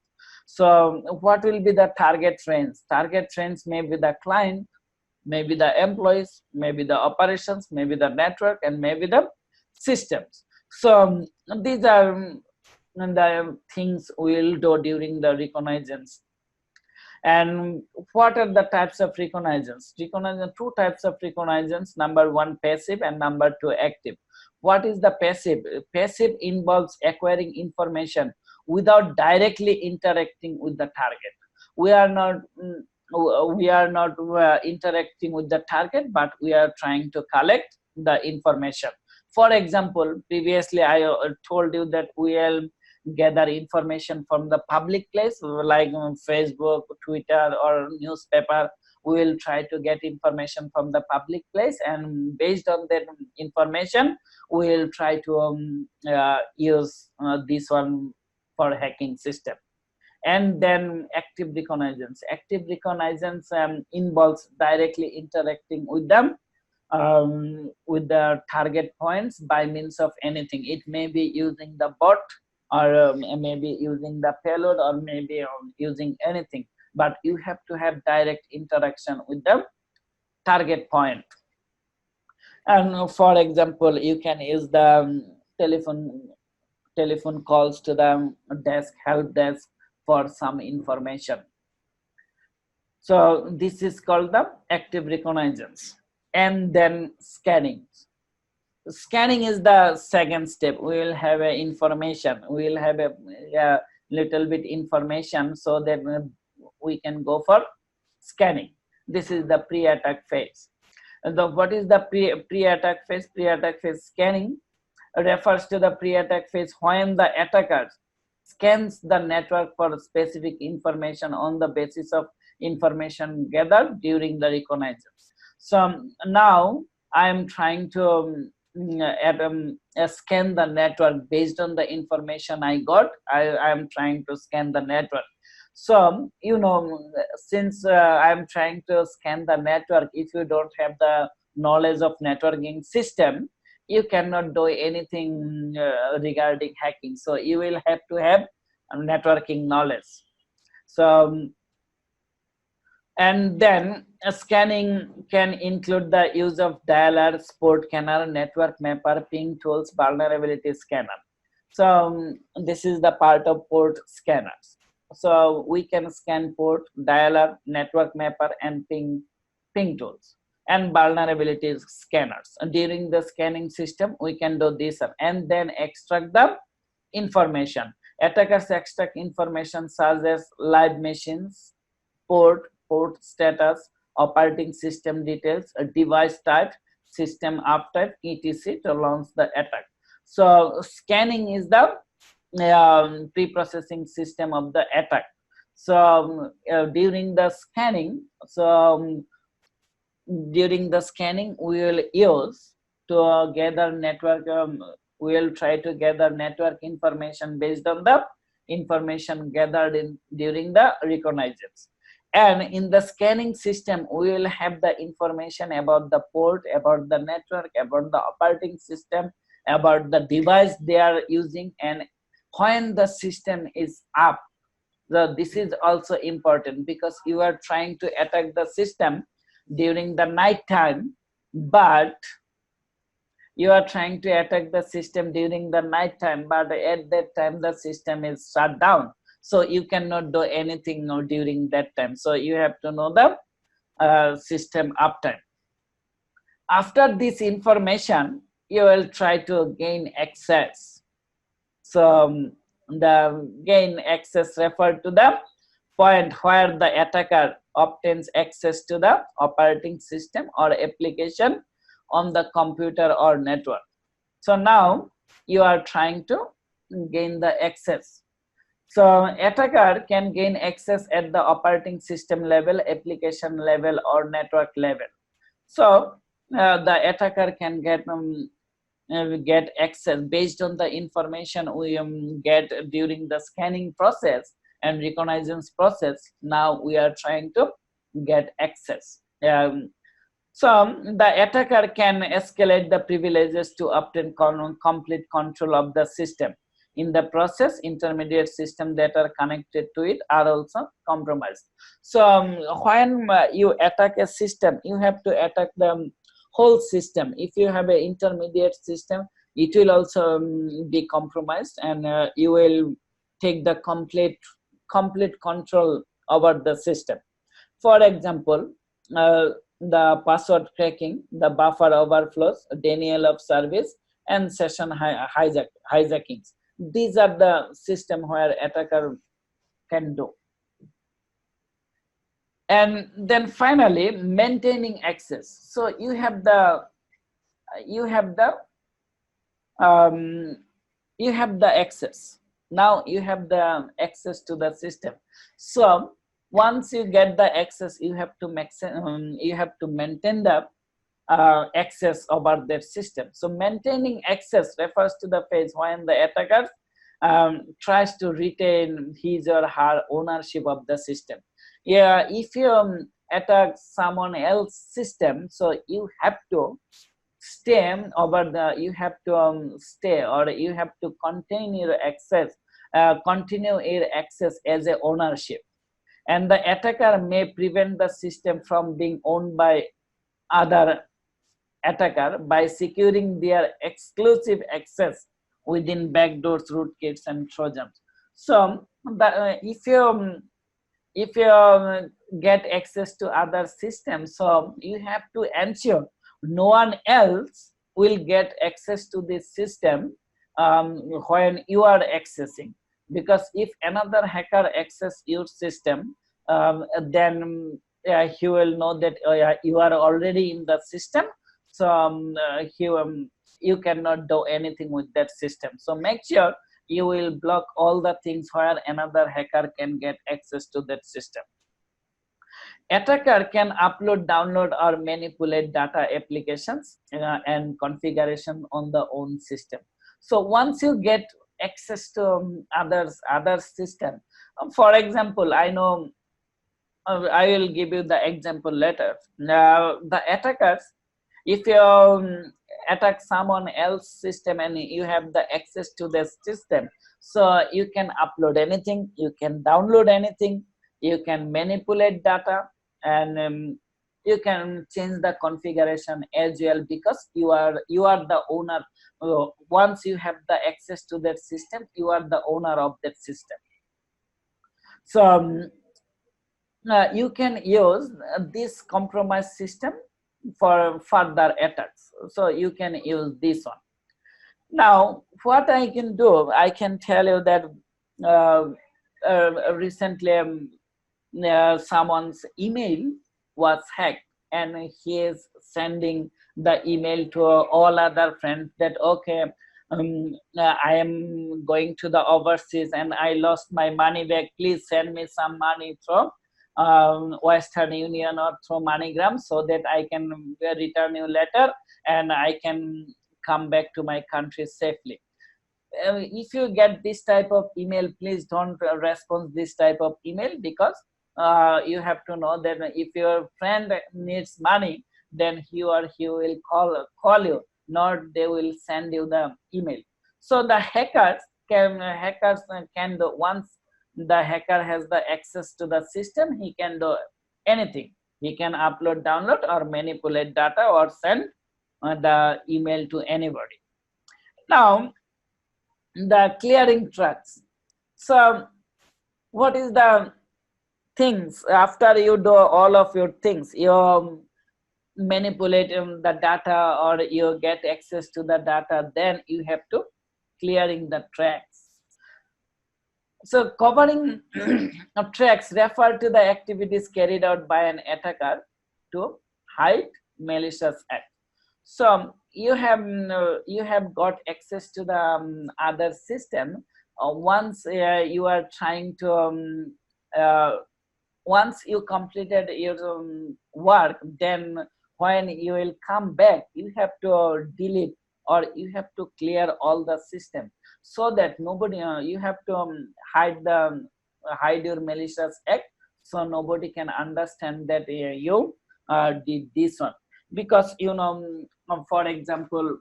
So what will be the target range? Target range may be the client, maybe the employees, maybe the operations, maybe the network, and maybe the systems. So these are the things we'll do during the reconnaissance. And what are the types of reconnaissance? Two types of reconnaissance. Number one, passive, and number two, active. What is the passive? Passive involves acquiring information without directly interacting with the target. We are not interacting with the target, but we are trying to collect the information. For example, previously I told you that we will gather information from the public place like Facebook, Twitter, or newspaper. We will try to get information from the public place, and based on that information we will try to use this one for hacking system. And then active reconnaissance. Active reconnaissance involves directly interacting with them, with the target points by means of anything. It may be using the bot, or maybe using the payload, or maybe using anything, but you have to have direct interaction with the target point. And for example, you can use the telephone calls to the help desk for some information. So this is called the active reconnaissance. And then scanning. Scanning is the second step. We will have a information, we will have a little bit information, so that we can go for scanning. This is the pre-attack phase. And what is the pre-attack phase? Pre-attack phase scanning refers to the pre-attack phase when the attacker scans the network for specific information on the basis of information gathered during the reconnaissance. So now I am trying to scan the network based on the information I got. I am trying to scan the network. So, you know, since I'm trying to scan the network, if you don't have the knowledge of networking system, you cannot do anything regarding hacking. So you will have to have networking knowledge. So, and then scanning can include the use of dialer, port scanner, network mapper, ping tools, vulnerability scanner. So this is the part of port scanners. So we can scan port, dialer, network mapper, and ping tools, and vulnerability scanners. During the scanning system, we can do this and then extract the information. Attackers extract information such as live machines, port status, operating system details, device type, system update, etc. to launch the attack. So scanning is the pre-processing system of the attack. So during the scanning, we will use to gather network. We will try to gather network information based on the information gathered during the reconnaissance. And in the scanning system, we will have the information about the port, about the network, about the operating system, about the device they are using, and when the system is up. So this is also important because you are trying to attack the system during the night time, but you are trying to attack the system during the night time, but at that time the system is shut down. So you cannot do anything during that time. So you have to know the system uptime. After this information, you will try to gain access. So the gain access referred to the point where the attacker obtains access to the operating system or application on the computer or network. So now you are trying to gain the access. So attacker can gain access at the operating system level, application level, or network level. So the attacker can get access based on the information we get during the scanning process and reconnaissance process. Now we are trying to get access. So the attacker can escalate the privileges to obtain complete control of the system. In the process, intermediate systems that are connected to it are also compromised. So when you attack a system, you have to attack the whole system. If you have an intermediate system, it will also be compromised, and you will take the complete control over the system. For example, the password cracking, the buffer overflows, denial of service, and session hijackings. These are the system where attacker can do. And then finally, maintaining access. So you have the access. Now you have the access to the system. So once you get the access, you have to maintain the access over their system. So maintaining access refers to the phase when the attackers tries to retain his or her ownership of the system. Yeah, if you attack someone else's system, so you have to stay over the, you have to stay, or you have to contain your access, continue your access as a ownership. And the attacker may prevent the system from being owned by other attacker by securing their exclusive access within backdoors, rootkits, and trojans. So if you get access to other systems, so you have to ensure no one else will get access to this system when you are accessing, because if another hacker access your system, then he will know that yeah, you are already in the system, so you cannot do anything with that system. So make sure you will block all the things where another hacker can get access to that system. Attacker can upload, download, or manipulate data, applications, and configuration on the own system. So once you get access to other system, for example, I know I will give you the example later. Now the attackers, if you attack someone else's system and you have the access to the system, so you can upload anything, you can download anything, you can manipulate data, and you can change the configuration as well, because you are the owner. Once you have the access to that system, you are the owner of that system. So you can use this compromise system for further attacks. So you can use this one. Now what I can do, I can tell you that recently someone's email was hacked, and he is sending the email to all other friends that okay, I am going to the overseas and I lost my money back, please send me some money through Western Union or through MoneyGram, so that I can return you later and I can come back to my country safely. If you get this type of email, please don't respond this type of email, because you have to know that if your friend needs money, then he or she will call you, not they will send you the email. So the hackers can do, once the hacker has the access to the system, he can do anything. He can upload, download, or manipulate data, or send the email to anybody. Now the clearing tracks. So what is the things after you do all of your things, you manipulate the data or you get access to the data, then you have to clearing the tracks. So covering of tracks refer to the activities carried out by an attacker to hide malicious act. So you have got access to the other system. Once you are trying to once you completed your work, then when you will come back, you have to delete or you have to clear all the system, so that nobody you have to hide your malicious act, so nobody can understand that you did this one. Because for example,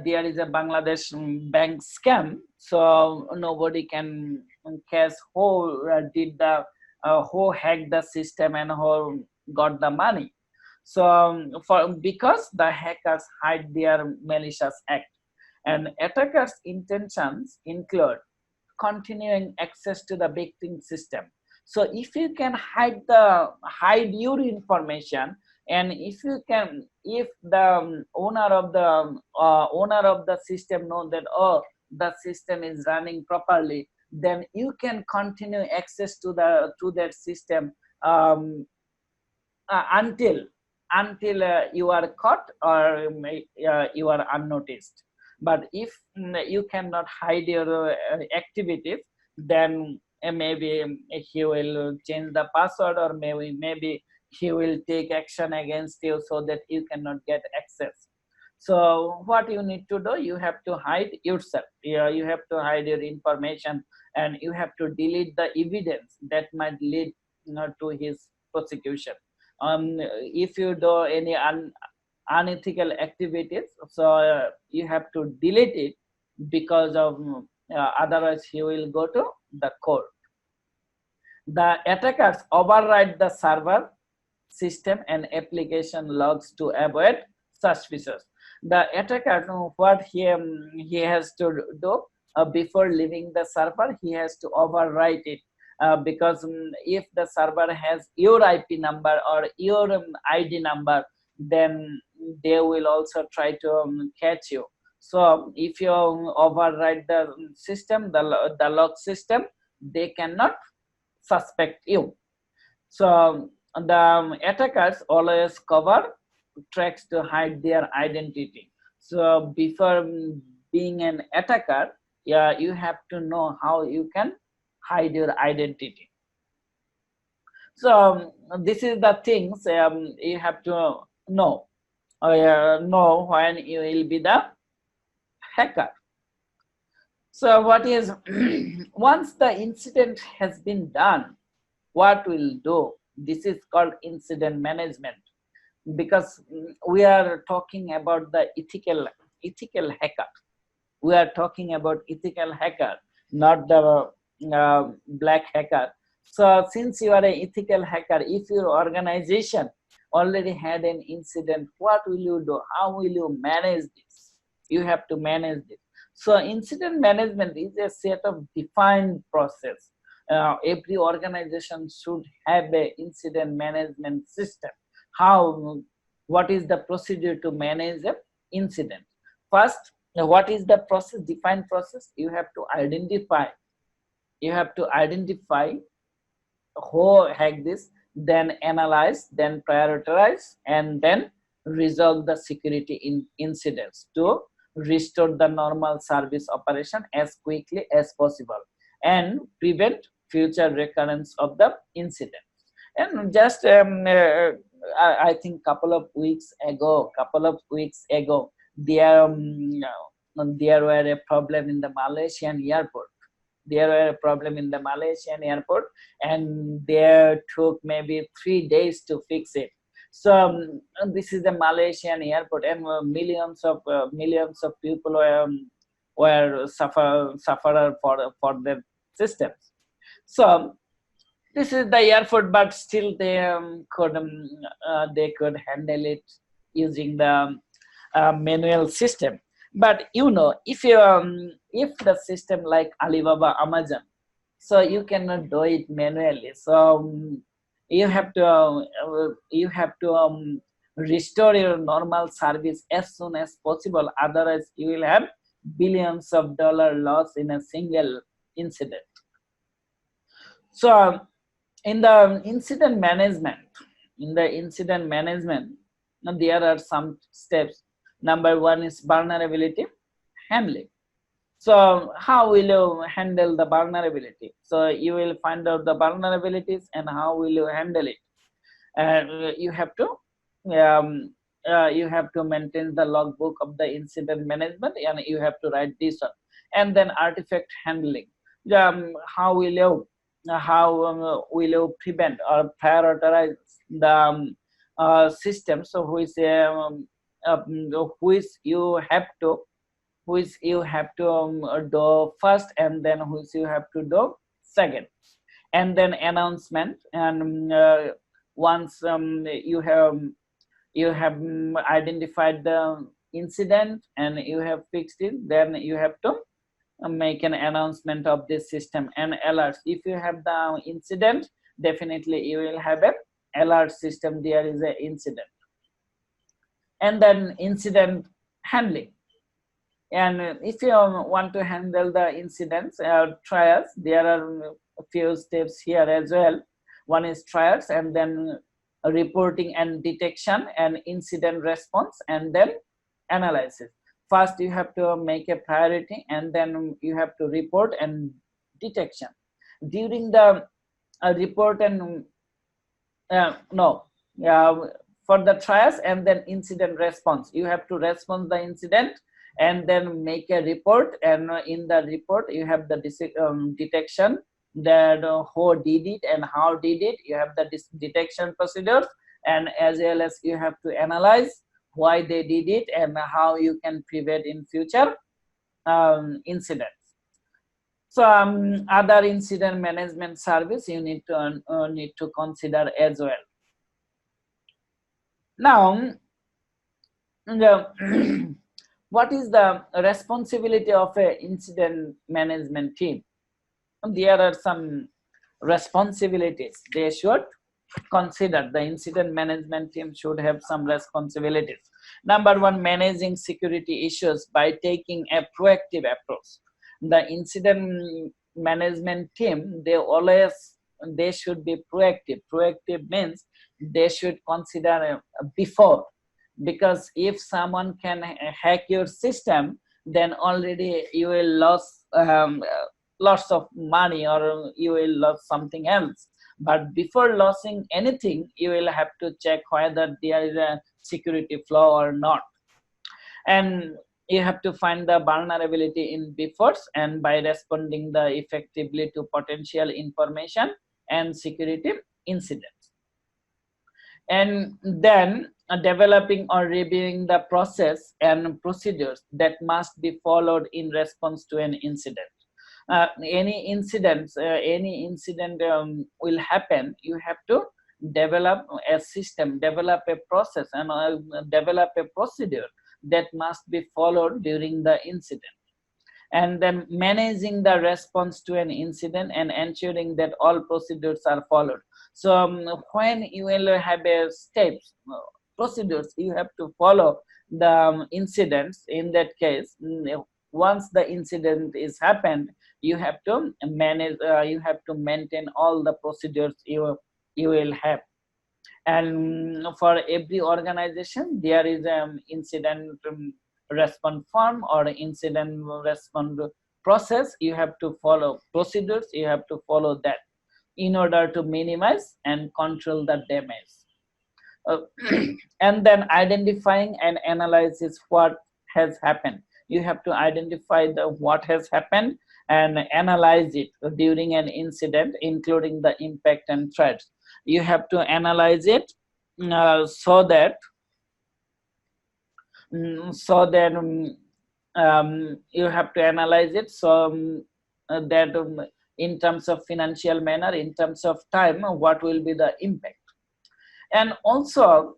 there is a Bangladesh bank scam, so nobody can catch who did the who hacked the system and who got the money. So because the hackers hide their malicious act, and attackers' intentions include continuing access to the victim system. So if you can hide your information, and if the owner of the system know that oh, the system is running properly, then you can continue access to that system until you are caught or you are unnoticed. But if you cannot hide your activities, then maybe he will change the password, or maybe he will take action against you, so that you cannot get access. So what you need to do, you have to hide yourself. You have to hide your information, and you have to delete the evidence that might lead to his prosecution. If you do any unethical activities, so you have to delete it, because of otherwise he will go to the court. The attackers override the server system and application logs to avoid suspicious. The attacker, what he has to do before leaving the server, he has to overwrite it, because if the server has your IP number or your ID number, then they will also try to catch you. So if you override the system, the log system, they cannot suspect you. So the attackers always cover tracks to hide their identity. So before being an attacker, yeah, you have to know how you can hide your identity. So this is the things you have to know. Know when you will be the hacker. So what is once the incident has been done, what we'll do? This is called incident management, because we are talking about the ethical hacker. We are talking about ethical hacker, not the black hacker. So since you are an ethical hacker, if your organization already had an incident, what will you do? How will you manage this? You have to manage this. So incident management is a set of defined process. Every organization should have an incident management system. What is the procedure to manage an incident? First, what is the process? Defined process. You have to identify who hacked this, then analyze, then prioritize, and then resolve the security incidents to restore the normal service operation as quickly as possible and prevent future recurrence of the incident. And just I think couple of weeks ago, there were a problem in the Malaysian airport. And they took maybe 3 days to fix it. So this is the Malaysian airport, and millions of people were sufferer for their systems. So this is the airport, but still they could handle it using the manual system. But if the system like Alibaba, Amazon, so you cannot do it manually. So you have to restore your normal service as soon as possible. Otherwise, you will have billions of dollars loss in a single incident. So in the incident management, there are some steps. Number one is vulnerability handling. So how will you handle the vulnerability? So you will find out the vulnerabilities and how will you handle it. And you have to maintain the logbook of the incident management, and you have to write this one. And then artifact handling. How will you prevent or prioritize the systems of which you have to do first, and then which you have to do second. And then announcement, and once you have identified the incident and you have fixed it, then you have to make an announcement of this system and alerts. If you have the incident, definitely you will have an alert system. There is an incident. And then incident handling. And if you want to handle the incidents, trials, there are a few steps here as well. One is trials, and then reporting and detection, and incident response, and then analysis. First, you have to make a priority, and then you have to report and detection. During the report and for the triage, and then incident response. You have to respond the incident and then make a report, and in the report you have the detection that who did it and how did it. You have the detection procedures, and as well as you have to analyze why they did it and how you can prevent in future incidents. So other incident management service you need to consider as well. Now, what is the responsibility of an incident management team? There are some responsibilities they should consider. The incident management team should have some responsibilities. Number one, managing security issues by taking a proactive approach. The incident management team, they should be proactive. Proactive means they should consider before, because if someone can hack your system, then already you will lose lots of money, or you will lose something else. But before losing anything, you will have to check whether there is a security flaw or not, and you have to find the vulnerability in before, and by responding the effectively to potential information and security incidents. And then developing or reviewing the process and procedures that must be followed in response to an incident. Any incident will happen. You have to develop a system, develop a process, and develop a procedure that must be followed during the incident. And then managing the response to an incident and ensuring that all procedures are followed. So when you will have a steps, procedures, you have to follow the incidents. In that case, once the incident is happened, you have to manage, you have to maintain all the procedures you will have. And for every organization, there is an incident response form or incident response process. You have to follow procedures, you have to follow that in order to minimize and control the damage. And then identifying and analysis what has happened. You have to identify what has happened and analyze it during an incident, including the impact and threats. You have to analyze it so that you have to analyze it so that in terms of financial manner, in terms of time, what will be the impact. And also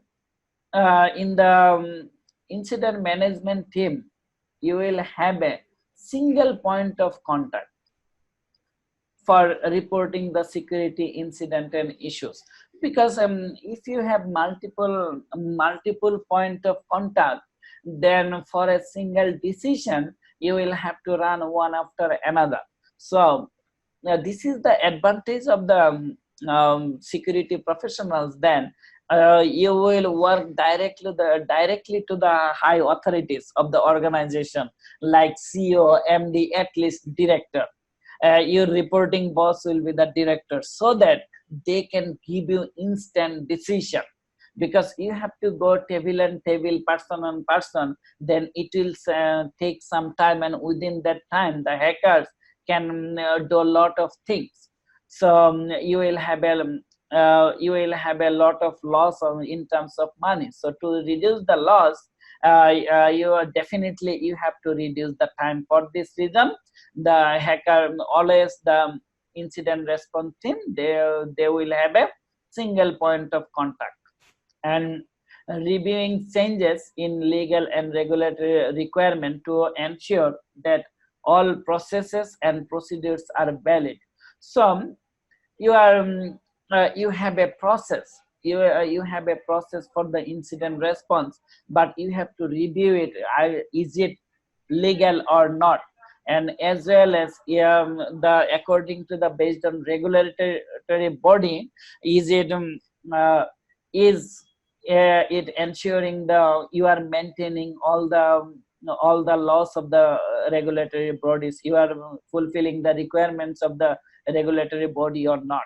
in the incident management team, you will have a single point of contact for reporting the security incident and issues. Because if you have multiple point of contact, then for a single decision, you will have to run one after another. So this is the advantage of the security professionals. Then you will work directly to the high authorities of the organization, like CEO, MD, at least director. Your reporting boss will be the director, so that they can give you instant decision. Because you have to go table and table, person on person, then it will take some time, and within that time the hackers can do a lot of things. So you will have a lot of loss in terms of money. So to reduce the loss, you have to reduce the time. For this reason, the hacker, always the incident response team, they will have a single point of contact. And reviewing changes in legal and regulatory requirement to ensure that all processes and procedures are valid. So you have a process. You have a process for the incident response, but you have to review it. Is it legal or not? And as well as according to the based on regulatory body, is it it ensuring you are maintaining all the laws of the regulatory bodies, you are fulfilling the requirements of the regulatory body or not.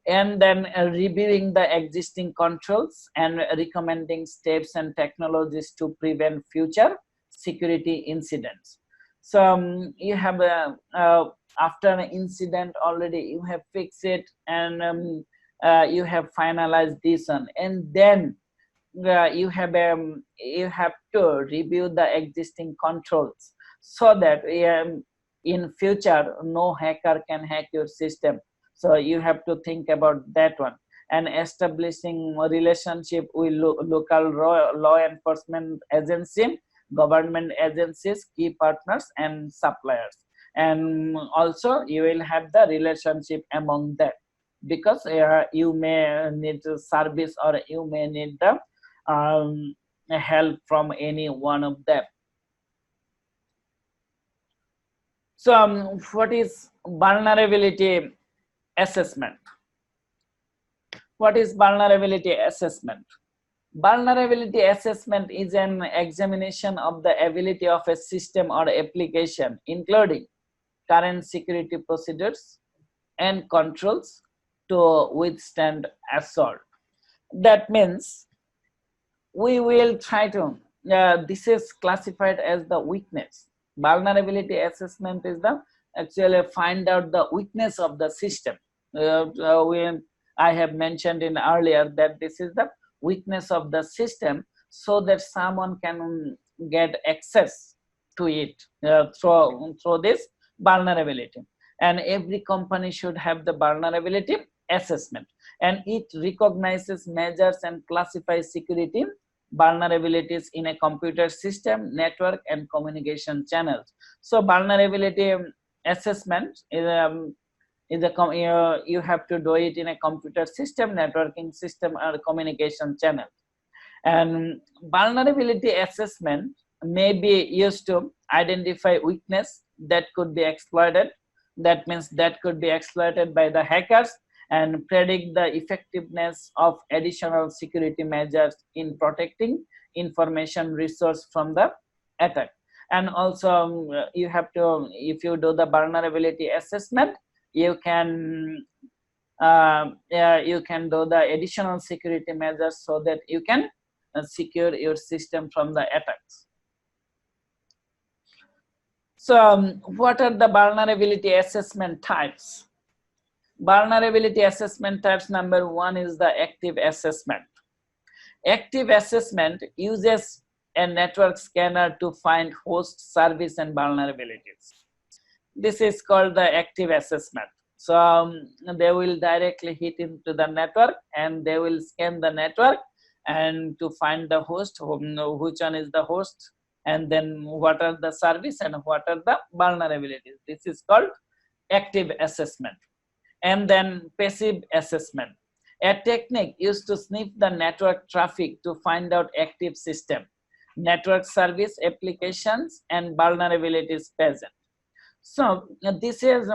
and then reviewing the existing controls and recommending steps and technologies to prevent future security incidents. So you have after an incident already you have fixed it, and you have finalized this one, and then you have to review the existing controls so that in future no hacker can hack your system. So you have to think about that one, and establishing a relationship with local law enforcement agency, government agencies, key partners and suppliers. And also you will have the relationship among them, because you may need service or you may need the help from any one of them. So what is vulnerability assessment? What is vulnerability assessment? Vulnerability assessment is an examination of the ability of a system or application, including current security procedures and controls, to withstand assault. That means we will try to, this is classified as the weakness. Vulnerability assessment is the actually find out the weakness of the system. I have mentioned in earlier that this is the weakness of the system, so that someone can get access to it through this vulnerability. And every company should have the vulnerability assessment, and it recognizes, measures and classifies security vulnerabilities in a computer system, network and communication channels. So vulnerability assessment is you have to do it in a computer system, networking system or communication channel. And vulnerability assessment may be used to identify weakness that could be exploited. That means that could be exploited by the hackers, and predict the effectiveness of additional security measures in protecting information resource from the attack. And also you have to, if you do the vulnerability assessment, you can do the additional security measures so that you can secure your system from the attacks. So what are the vulnerability assessment types? Vulnerability assessment types, number one is the active assessment. Active assessment uses a network scanner to find host, service and vulnerabilities. This is called the active assessment. So they will directly hit into the network and they will scan the network and to find the host, which one is the host, and then what are the service and what are the vulnerabilities. This is called active assessment. And then passive assessment, a technique used to sniff the network traffic to find out active system, network service applications and vulnerabilities present. So this is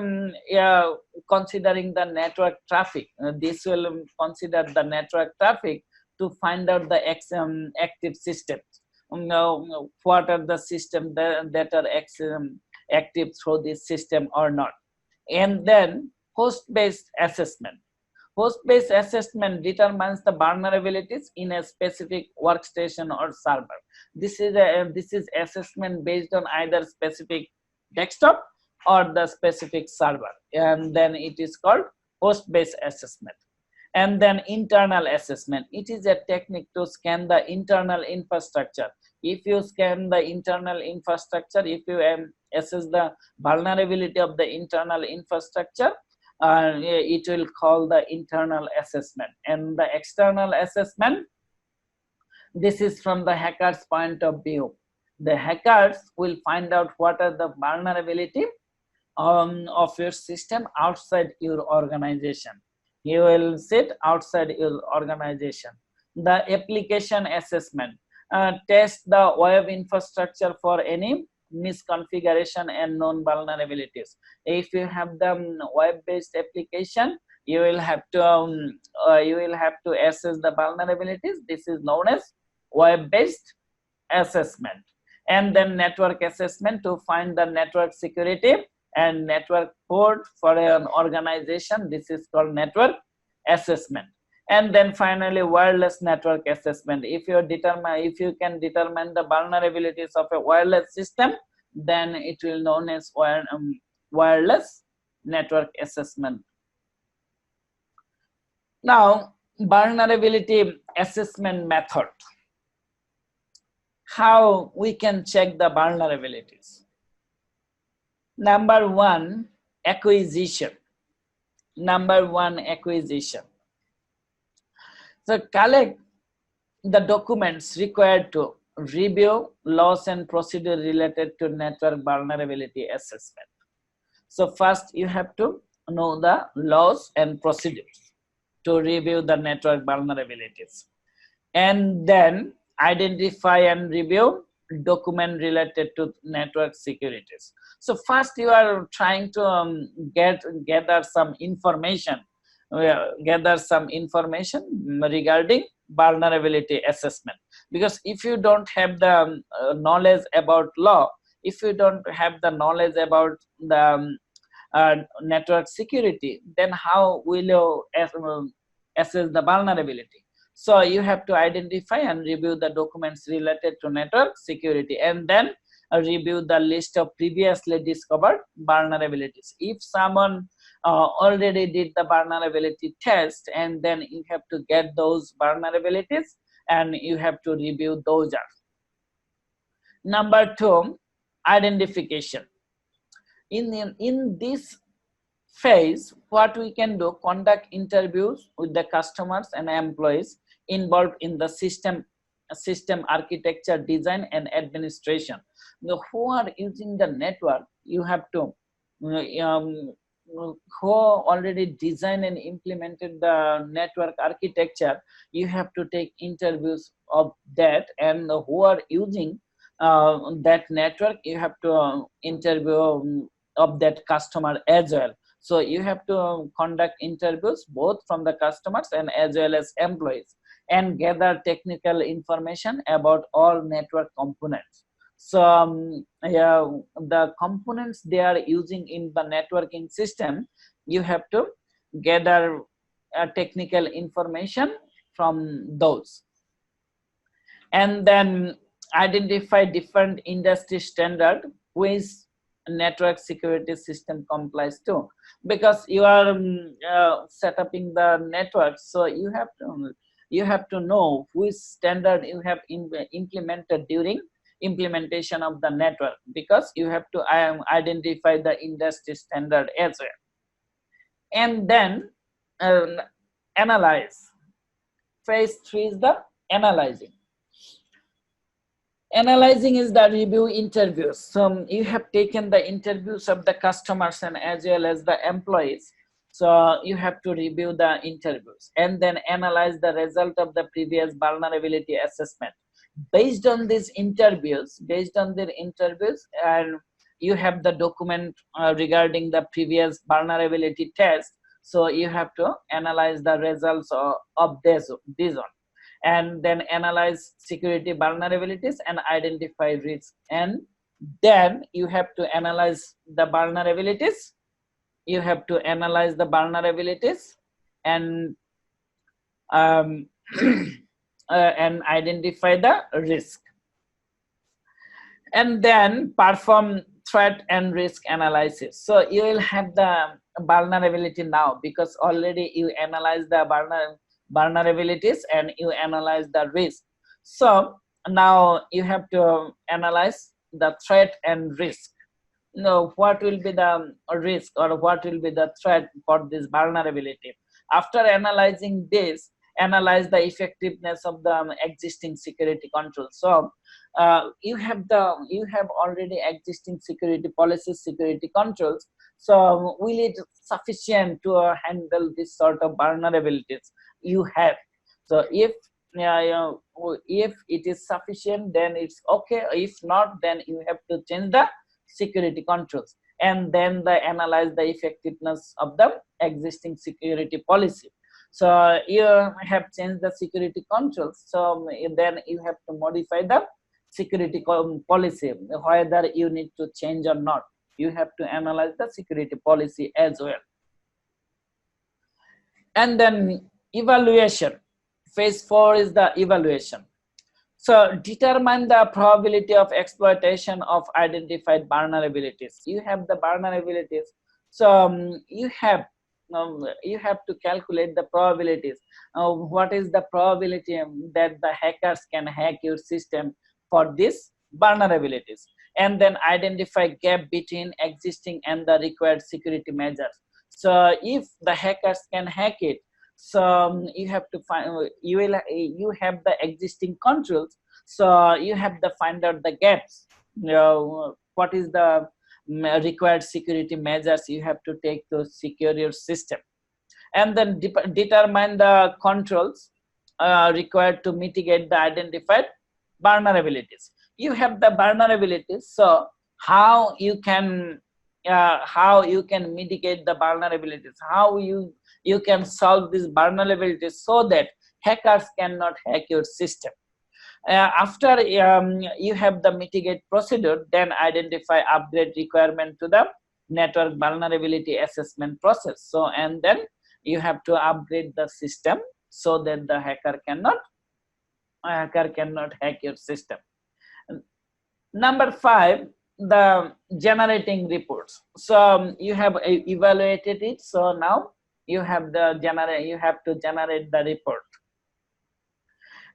considering the network traffic. This will consider the network traffic to find out the active systems. What are the systems that are active through this system or not. And then host-based assessment. Host-based assessment determines the vulnerabilities in a specific workstation or server. This is assessment based on either specific desktop or the specific server, and then it is called host-based assessment. And then internal assessment. It is a technique to scan the internal infrastructure. If you scan the internal infrastructure, if you assess the vulnerability of the internal infrastructure, it will call the internal assessment. And the external assessment, this is from the hacker's point of view. The hackers will find out what are the vulnerability of your system outside your organization. You will sit outside your organization. The application assessment, test the web infrastructure for any misconfiguration and known vulnerabilities. If you have the web-based application, you will have to assess the vulnerabilities. This is known as web-based assessment. And then network assessment to find the network security and network port for an organization. This is called network assessment. And then finally, wireless network assessment. If you can determine the vulnerabilities of a wireless system, then it will known as wireless network assessment. Now, vulnerability assessment method. How we can check the vulnerabilities? Number one, acquisition. So collect the documents required to review laws and procedure related to network vulnerability assessment. So first you have to know the laws and procedures to review the network vulnerabilities, and then identify and review document related to network securities. So first you are trying to gather some information regarding vulnerability assessment, because if you don't have the knowledge about law, if you don't have the knowledge about the network security, then how will you assess the vulnerability? So you have to identify and review the documents related to network security, and then review the list of previously discovered vulnerabilities. If someone already did the vulnerability test, and then you have to get those vulnerabilities and you have to review those. Number two, identification. In this phase, what we can do, conduct interviews with the customers and employees involved in the system architecture, design and administration. Who are using the network, you have to who already designed and implemented the network architecture, you have to take interviews of that, and who are using that network, you have to interview of that customer as well. So you have to conduct interviews both from the customers and as well as employees, and gather technical information about all network components. So the components they are using in the networking system, you have to gather technical information from those, and then identify different industry standard which network security system complies to, because you are setting the network, so you have to know which standard you have implemented during implementation of the network, because you have to identify the industry standard as well. And then analyze. Phase 3 is the analyzing. Analyzing is the review interviews. So you have taken the interviews of the customers and as well as the employees. So you have to review the interviews and then analyze the result of the previous vulnerability assessment. Based on these interviews, and you have the document regarding the previous vulnerability test. So you have to analyze the results of this one, and then analyze security vulnerabilities and identify risks. And then you have to analyze the vulnerabilities. And and identify the risk, and then perform threat and risk analysis. So you will have the vulnerability now, because already you analyze the vulnerabilities and you analyze the risk. So now you have to analyze the threat and risk. What will be the risk or what will be the threat for this vulnerability? After analyzing this, analyze the effectiveness of the existing security controls. So you have already existing security policies, security controls. So will it sufficient to handle this sort of vulnerabilities you have? So if it is sufficient, then it's okay. If not, then you have to change the security controls, and then analyze the effectiveness of the existing security policy. So you have changed the security controls, so then you have to modify the security policy, whether you need to change or not. You have to analyze the security policy as well. And then evaluation. Phase 4 is the evaluation. So determine the probability of exploitation of identified vulnerabilities. You have the vulnerabilities, so you have to calculate the probabilities. What is the probability that the hackers can hack your system for these vulnerabilities, and then identify gap between existing and the required security measures. So if the hackers can hack it, so you have to find, you have the existing controls, so you have to find out the gaps. What is the required security measures you have to take to secure your system, and then determine the controls required to mitigate the identified vulnerabilities. You have the vulnerabilities, so how you can mitigate the vulnerabilities, how you can solve these vulnerabilities so that hackers cannot hack your system. After you have the mitigate procedure, then identify upgrade requirement to the network vulnerability assessment process. So, and then you have to upgrade the system so that the hacker cannot hack your system. Number 5, the generating reports. So you have evaluated it, so now you have to generate the report.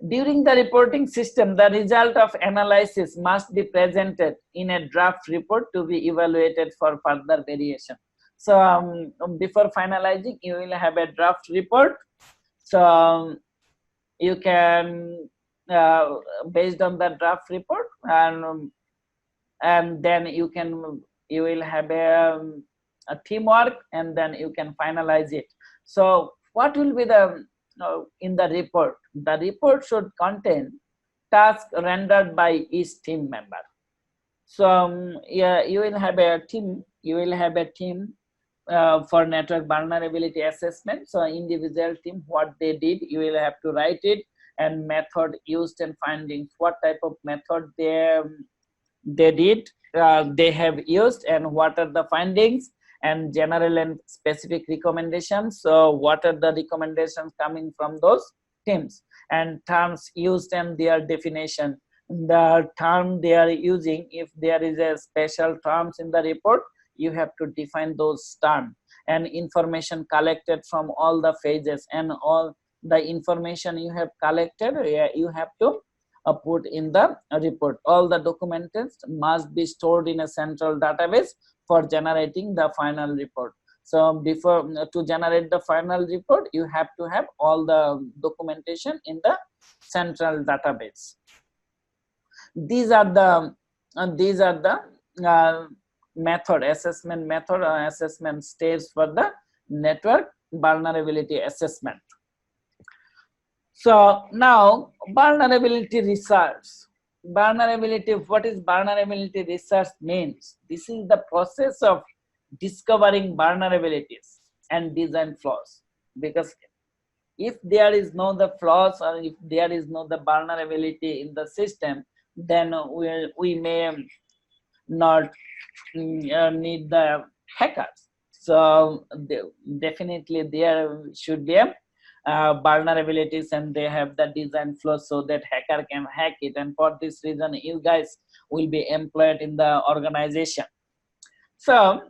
During the reporting system, the result of analysis must be presented in a draft report to be evaluated for further variation. So before finalizing, you will have a draft report. So you can, based on the draft report, and then you will have a teamwork, and then you can finalize it. So what will be the in the report? The report should contain tasks rendered by each team member. So yeah, you will have a team. For network vulnerability assessment. So individual team, what they did, you will have to write it, and method used and findings, what type of method they did, they have used, and what are the findings, and general and specific recommendations. So what are the recommendations coming from those teams, and terms used and their definition. The term they are using, if there is a special terms in the report, you have to define those terms, and information collected from all the phases, and all the information you have collected, you have to put in the report. All the documents must be stored in a central database for generating the final report. So before to generate the final report, you have to have all the documentation in the central database. These are the assessment method or assessment steps for the network vulnerability assessment. So now vulnerability research. What is vulnerability research means? This is the process of discovering vulnerabilities and design flaws, because if there is no the flaws, or if there is no the vulnerability in the system, then we may not need the hackers. So definitely there should be vulnerabilities, and they have the design flaws so that hacker can hack it, and for this reason you guys will be employed in the organization. So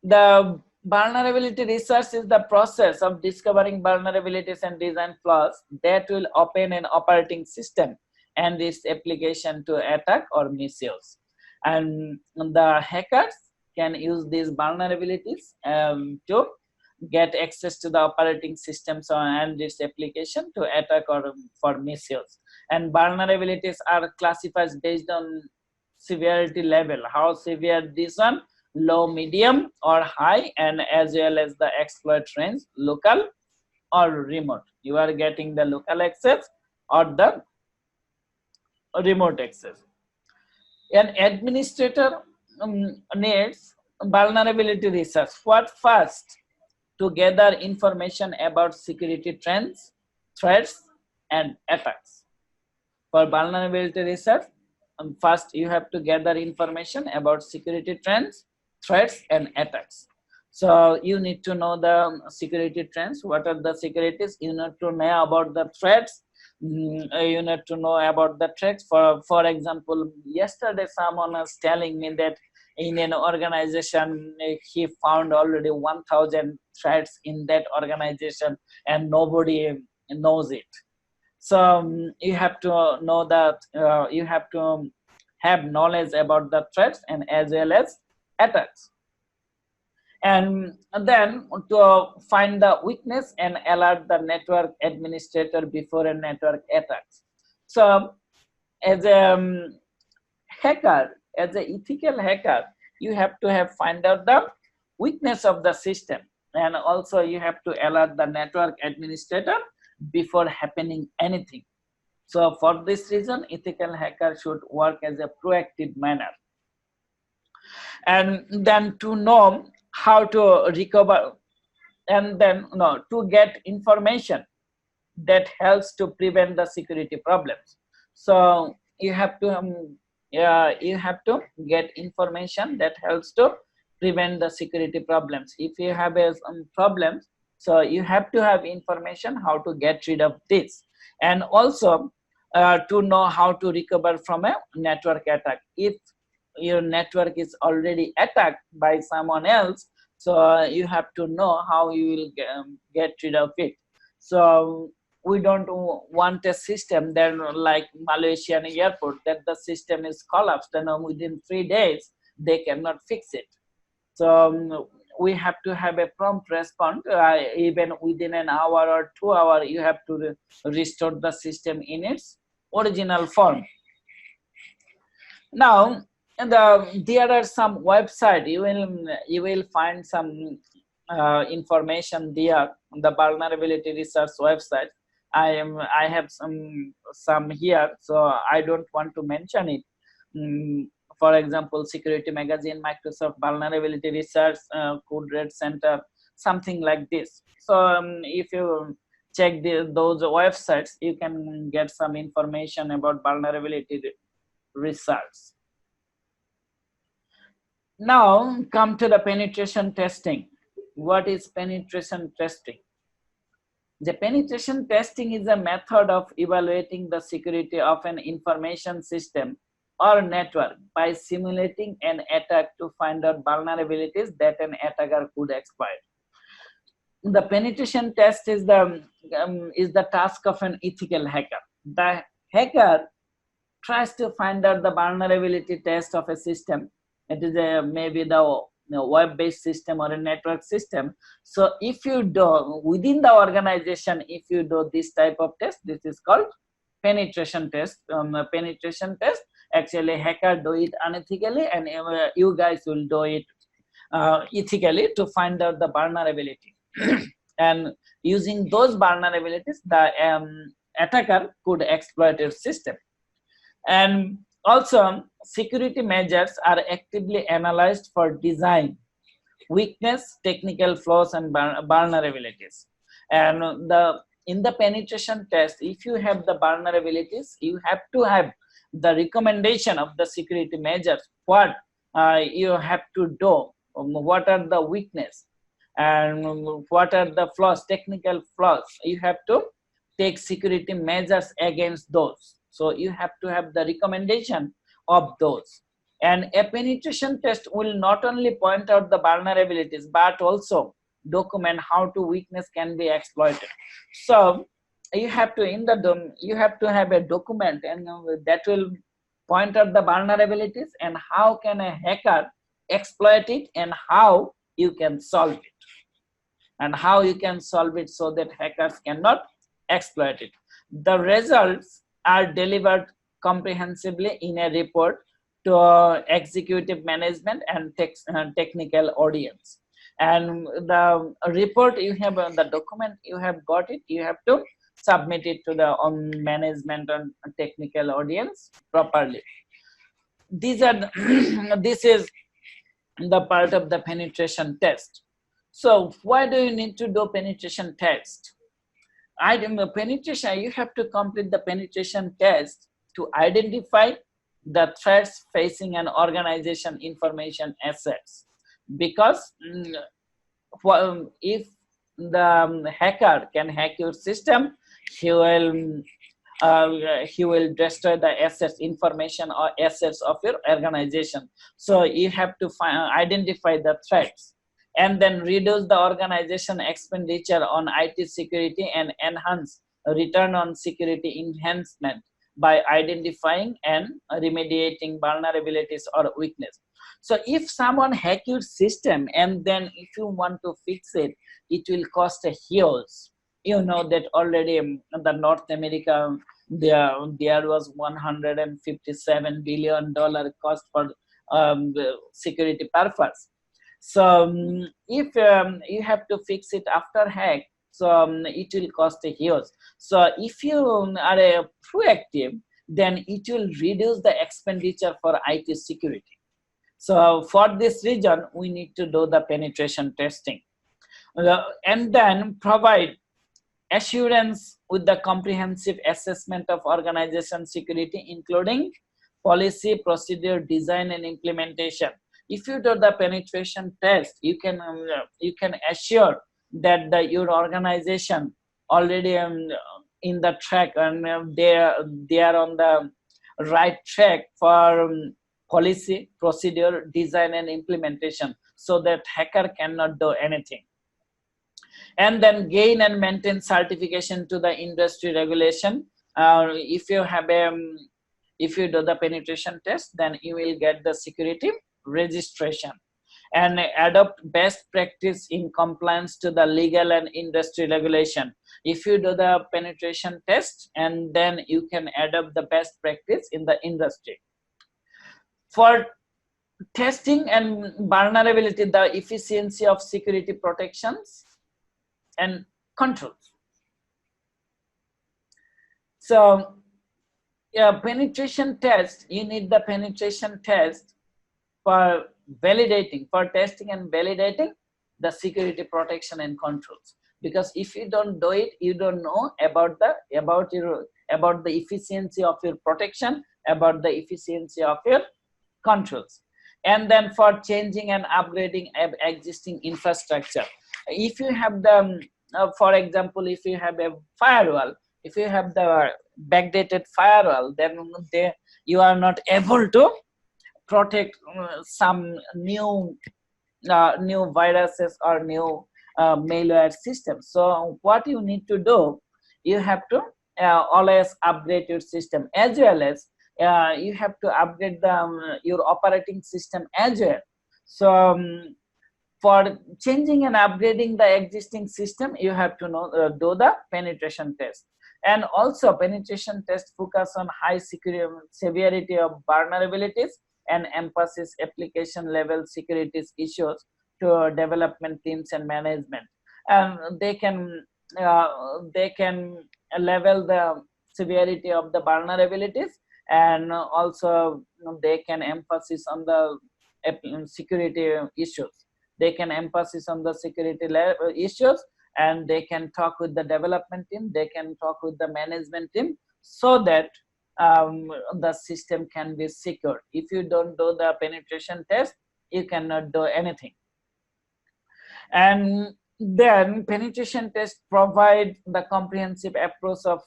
the vulnerability research is the process of discovering vulnerabilities and design flaws that will open an operating system and its application to attack or misuse. And the hackers can use these vulnerabilities to get access to the operating systems and its application to attack or for misuse. And vulnerabilities are classified based on severity level, how severe this one, low, medium, or high, and as well as the exploit range, local or remote. You are getting the local access or the remote access. An administrator needs vulnerability research. What first? To gather information about security trends, threats, and attacks. For vulnerability research, first you have to gather information about security trends, threats, and attacks. So you need to know the security trends. What are the securities? You need to know about the threats. You need to know about the threats. For example, yesterday someone was telling me that in an organization he found already 1,000 threats in that organization and nobody knows it. So you have to know that you have to have knowledge about the threats and as well as attacks, and then to find the weakness and alert the network administrator before a network attacks. So as a hacker, as an ethical hacker, you have to have find out the weakness of the system, and also you have to alert the network administrator before happening anything. So for this reason, ethical hacker should work as a proactive manner. And then to know how to recover, and then to get information that helps to prevent the security problems. So you have to get information that helps to prevent the security problems. If you have problems, so you have to have information how to get rid of this, and also to know how to recover from a network attack. If your network is already attacked by someone else, so you have to know how you will get rid of it. So we don't want a system that like Malaysian airport, that the system is collapsed and within 3 days they cannot fix it. So we have to have a prompt response. Even within an hour or 2 hours, you have to restore the system in its original form. Now, there are some website you will find some information there on the vulnerability research website. I have some here, so I don't want to mention it. For example, Security Magazine, Microsoft Vulnerability Research, Code Red Center, something like this. So if you check those websites, you can get some information about vulnerability research. Now come to the penetration testing. What is penetration testing? The penetration testing is a method of evaluating the security of an information system or network by simulating an attack to find out vulnerabilities that an attacker could exploit. The penetration test is the task of an ethical hacker. The hacker tries to find out the vulnerability test of a system. It is maybe the web-based system or a network system. So if you do within the organization, if you do this type of test, this is called penetration test. Penetration test, actually hacker do it unethically, and you guys will do it ethically to find out the vulnerability. And using those vulnerabilities, the attacker could exploit your system. And also, security measures are actively analyzed for design, weakness, technical flaws, and vulnerabilities. And in the penetration test, if you have the vulnerabilities, you have to have the recommendation of the security measures. What you have to do, what are the weakness, and what are the flaws, technical flaws. You have to take security measures against those. So you have to have the recommendation of those. And a penetration test will not only point out the vulnerabilities, but also document how to weakness can be exploited. So you have to you have to have a document, and that will point out the vulnerabilities and how can a hacker exploit it, and how you can solve it, and how you can solve it so that hackers cannot exploit it. The results are delivered comprehensively in a report to executive management and technical audience. And the report you have, the document you have got it, you have to submit it to the management and technical audience properly. These are this is the part of the penetration test. So why do you need to do penetration test? Penetration, you have to complete the penetration test to identify the threats facing an organization information assets, because if the hacker can hack your system, he will destroy the assets, information or assets of your organization. So you have to identify the threats and then reduce the organization expenditure on IT security and enhance return on security enhancement by identifying and remediating vulnerabilities or weakness. So if someone hack your system and then if you want to fix it, it will cost a huge. You know that already the North America, there was $157 billion cost for the security purpose. So if you have to fix it after hack, so it will cost a huge. So if you are proactive, then it will reduce the expenditure for IT security. So for this reason, we need to do the penetration testing and then provide assurance with the comprehensive assessment of organization security, including policy, procedure, design, and implementation. If you do the penetration test, you can assure that your organization already in the track and they are on the right track for policy, procedure, design, and implementation, so that hacker cannot do anything. And then gain and maintain certification to the industry regulation. If you have if you do the penetration test, then you will get the security registration and adopt best practice in compliance to the legal and industry regulation. If you do the penetration test, and then you can adopt the best practice in the industry. For testing and vulnerability, the efficiency of security protections and controls. So penetration test, you need the penetration test for validating, for testing and validating the security protection and controls. Because if you don't do it, you don't know about the efficiency of your protection, about the efficiency of your controls. And then for changing and upgrading existing infrastructure. If you have the for example, if you have a firewall, if you have the backdated firewall, then you are not able to protect some new viruses or new malware systems. So what you need to do, you have to always upgrade your system, as well as you have to upgrade your operating system as well. So for changing and upgrading the existing system, you have to do the penetration test. And also penetration test focus on high security severity of vulnerabilities and emphasis application level security issues to development teams and management. And they can level the severity of the vulnerabilities, and also they can emphasize on the security issues. They can emphasize on the security issues, and they can talk with the development team, they can talk with the management team, so that the system can be secure. If you don't do the penetration test, you cannot do anything. And then penetration tests provide the comprehensive approach of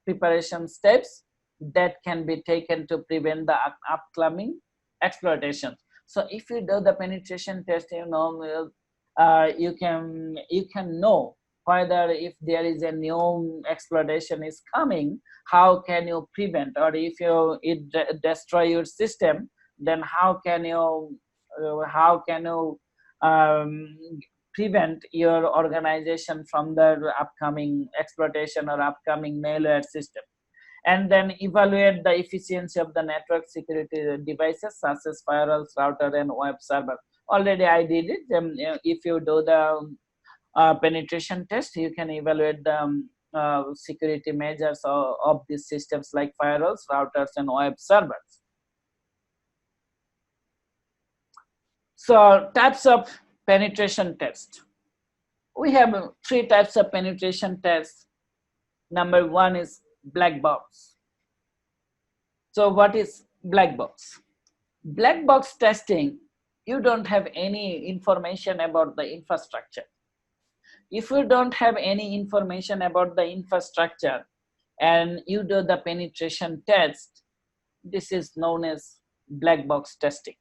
preparation steps that can be taken to prevent the upcoming exploitation. So if you do the penetration test, you can know whether if there is a new exploitation is coming, how can you prevent, or if it destroy your system, then how can you prevent your organization from the upcoming exploitation or upcoming malware system. And then evaluate the efficiency of the network security devices such as firewalls, router, and web server. Already I did it. If you do the penetration test, you can evaluate the security measures of these systems like firewalls, routers, and web servers. So types of penetration test. We have 3 types of penetration tests. Number 1 is black box. So what is black box? Black box testing you don't have any information about the infrastructure. If you don't have any information about the infrastructure and you do the penetration test, this is known as black box testing.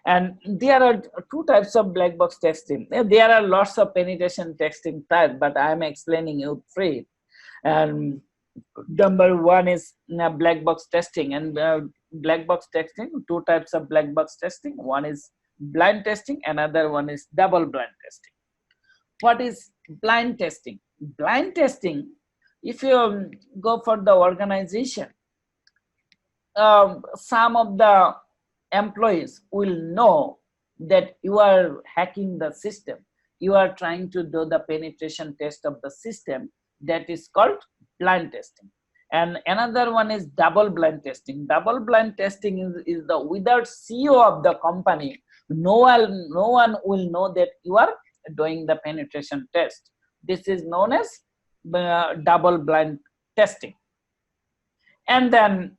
And there are two types of black box testing. There are lots of penetration testing types, but I am explaining you three. And number one is black box testing. And black box testing, two types of black box testing. One is blind testing, another one is double blind testing. What is blind testing? Blind testing, if you go for the organization, some of the employees will know that you are hacking the system. You are trying to do the penetration test of the system. That is called blind testing. And another one is double blind testing. Double blind testing is the without CEO of the company, no one will know that you are doing the penetration test. This is known as double blind testing. And then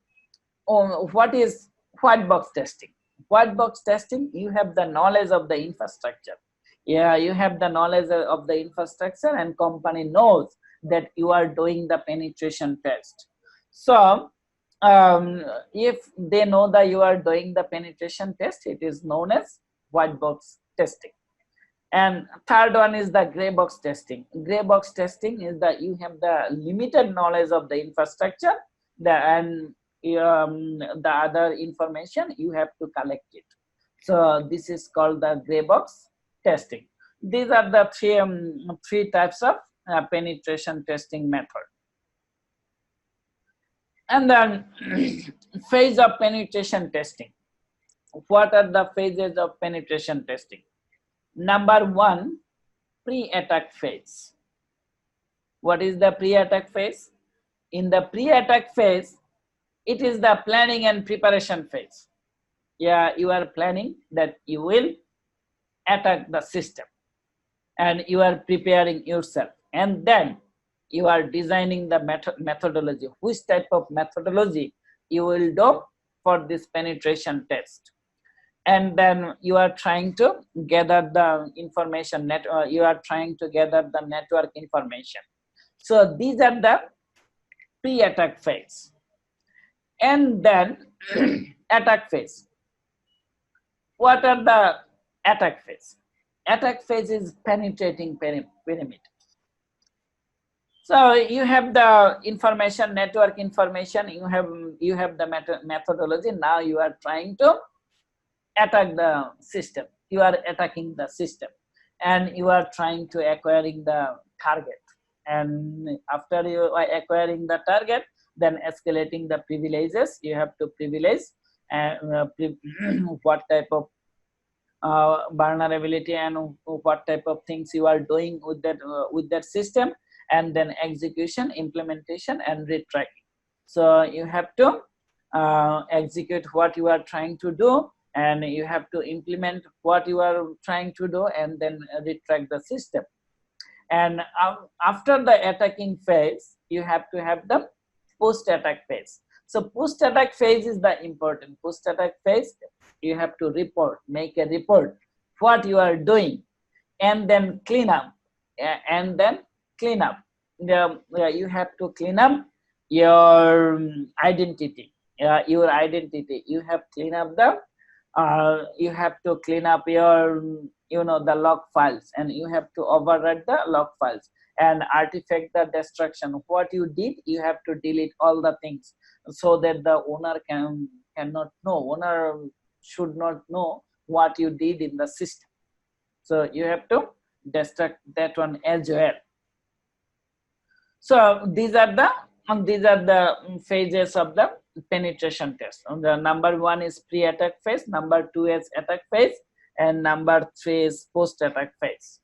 what is white box testing? White box testing, you have the knowledge of the infrastructure. Yeah, you have the knowledge of the infrastructure and company knows that you are doing the penetration test. So if they know that you are doing the penetration test, it is known as white box testing. And third one is the gray box testing. Gray box testing is that you have the limited knowledge of the infrastructure and the other information you have to collect it. So this is called the gray box testing. These are the three types of penetration testing method. And then phase of penetration testing. What are the phases of penetration testing? Number one, pre-attack phase. What is the pre-attack phase? In the pre-attack phase, it is the planning and preparation phase. Yeah, you are planning that you will attack the system and you are preparing yourself, and then you are designing the methodology, which type of methodology you will do for this penetration test. And then you are trying to gather the information, you are trying to gather the network information. So these are the pre-attack phase. And then attack phase. What are the attack phase? Attack phase is penetrating perimeter. So you have the information, network information, you have the methodology. Now you are trying to attack the system. You are attacking the system and you are trying to acquiring the target. And after you are acquiring the target, then escalating the privileges. You have to privilege what type of vulnerability and what type of things you are doing with that system, and then execution, implementation, and retracking. So you have to execute what you are trying to do, and you have to implement what you are trying to do, and then retract the system. And after the attacking phase, you have to have the post-attack phase. So post-attack phase is the important. Post-attack phase, you have to make a report what you are doing, and then clean up, and then clean up. You have to clean up your identity. You have clean up you have to clean up your the log files, and you have to overwrite the log files and artifact the destruction. What you did, you have to delete all the things so that the owner cannot know. Owner should not know what you did in the system. So you have to destruct that one as well. So these are the phases of the penetration test. The number one is pre-attack phase, number two is attack phase, and number three is post-attack phase.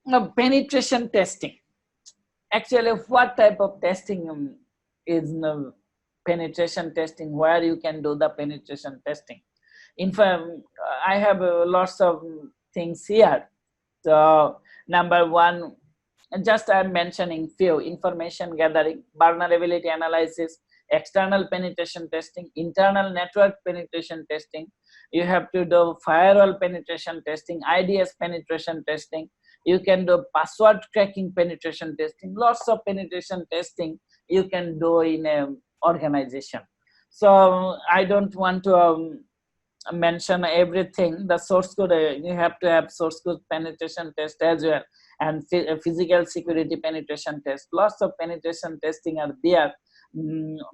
Now, penetration testing. Actually, what type of testing is penetration testing? Where you can do the penetration testing? In fact, I have lots of things here. So number one, just I'm mentioning few: information gathering, vulnerability analysis, external penetration testing, internal network penetration testing. You have to do firewall penetration testing, IDS penetration testing. You can do password cracking penetration testing. Lots of penetration testing you can do in an organization. So I don't want to mention everything. The source code, you have to have source code penetration test as well, and physical security penetration test. Lots of penetration testing are there,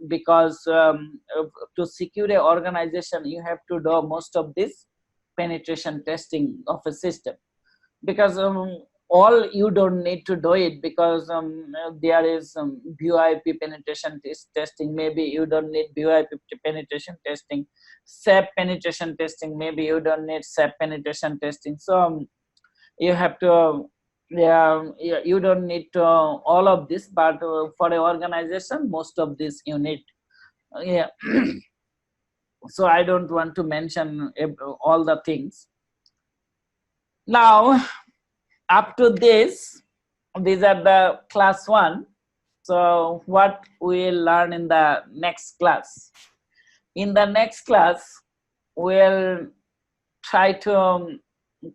because to secure an organization, you have to do most of this penetration testing of a system, because all you don't need to do it, because there is VoIP penetration testing. Maybe you don't need VoIP penetration testing. SAP penetration testing, maybe you don't need SAP penetration testing. So you have to, you don't need to all of this, but for an organization, most of this you need. Yeah. So I don't want to mention all the things. Now, up to this, these are the class 1. So what we'll learn in the next class? In the next class, we'll try to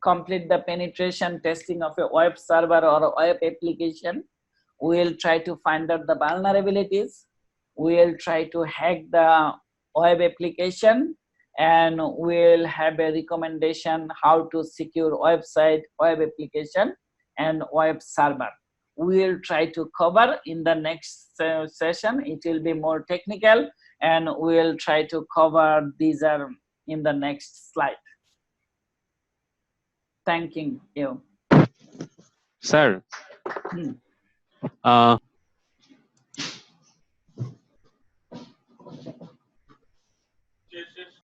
complete the penetration testing of a web server or a web application. We'll try to find out the vulnerabilities. We'll try to hack the web application, and we'll have a recommendation how to secure website, web application, and web server. We'll try to cover in the next session. It will be more technical, and we'll try to cover these are in the next slide. Thanking you. Sir,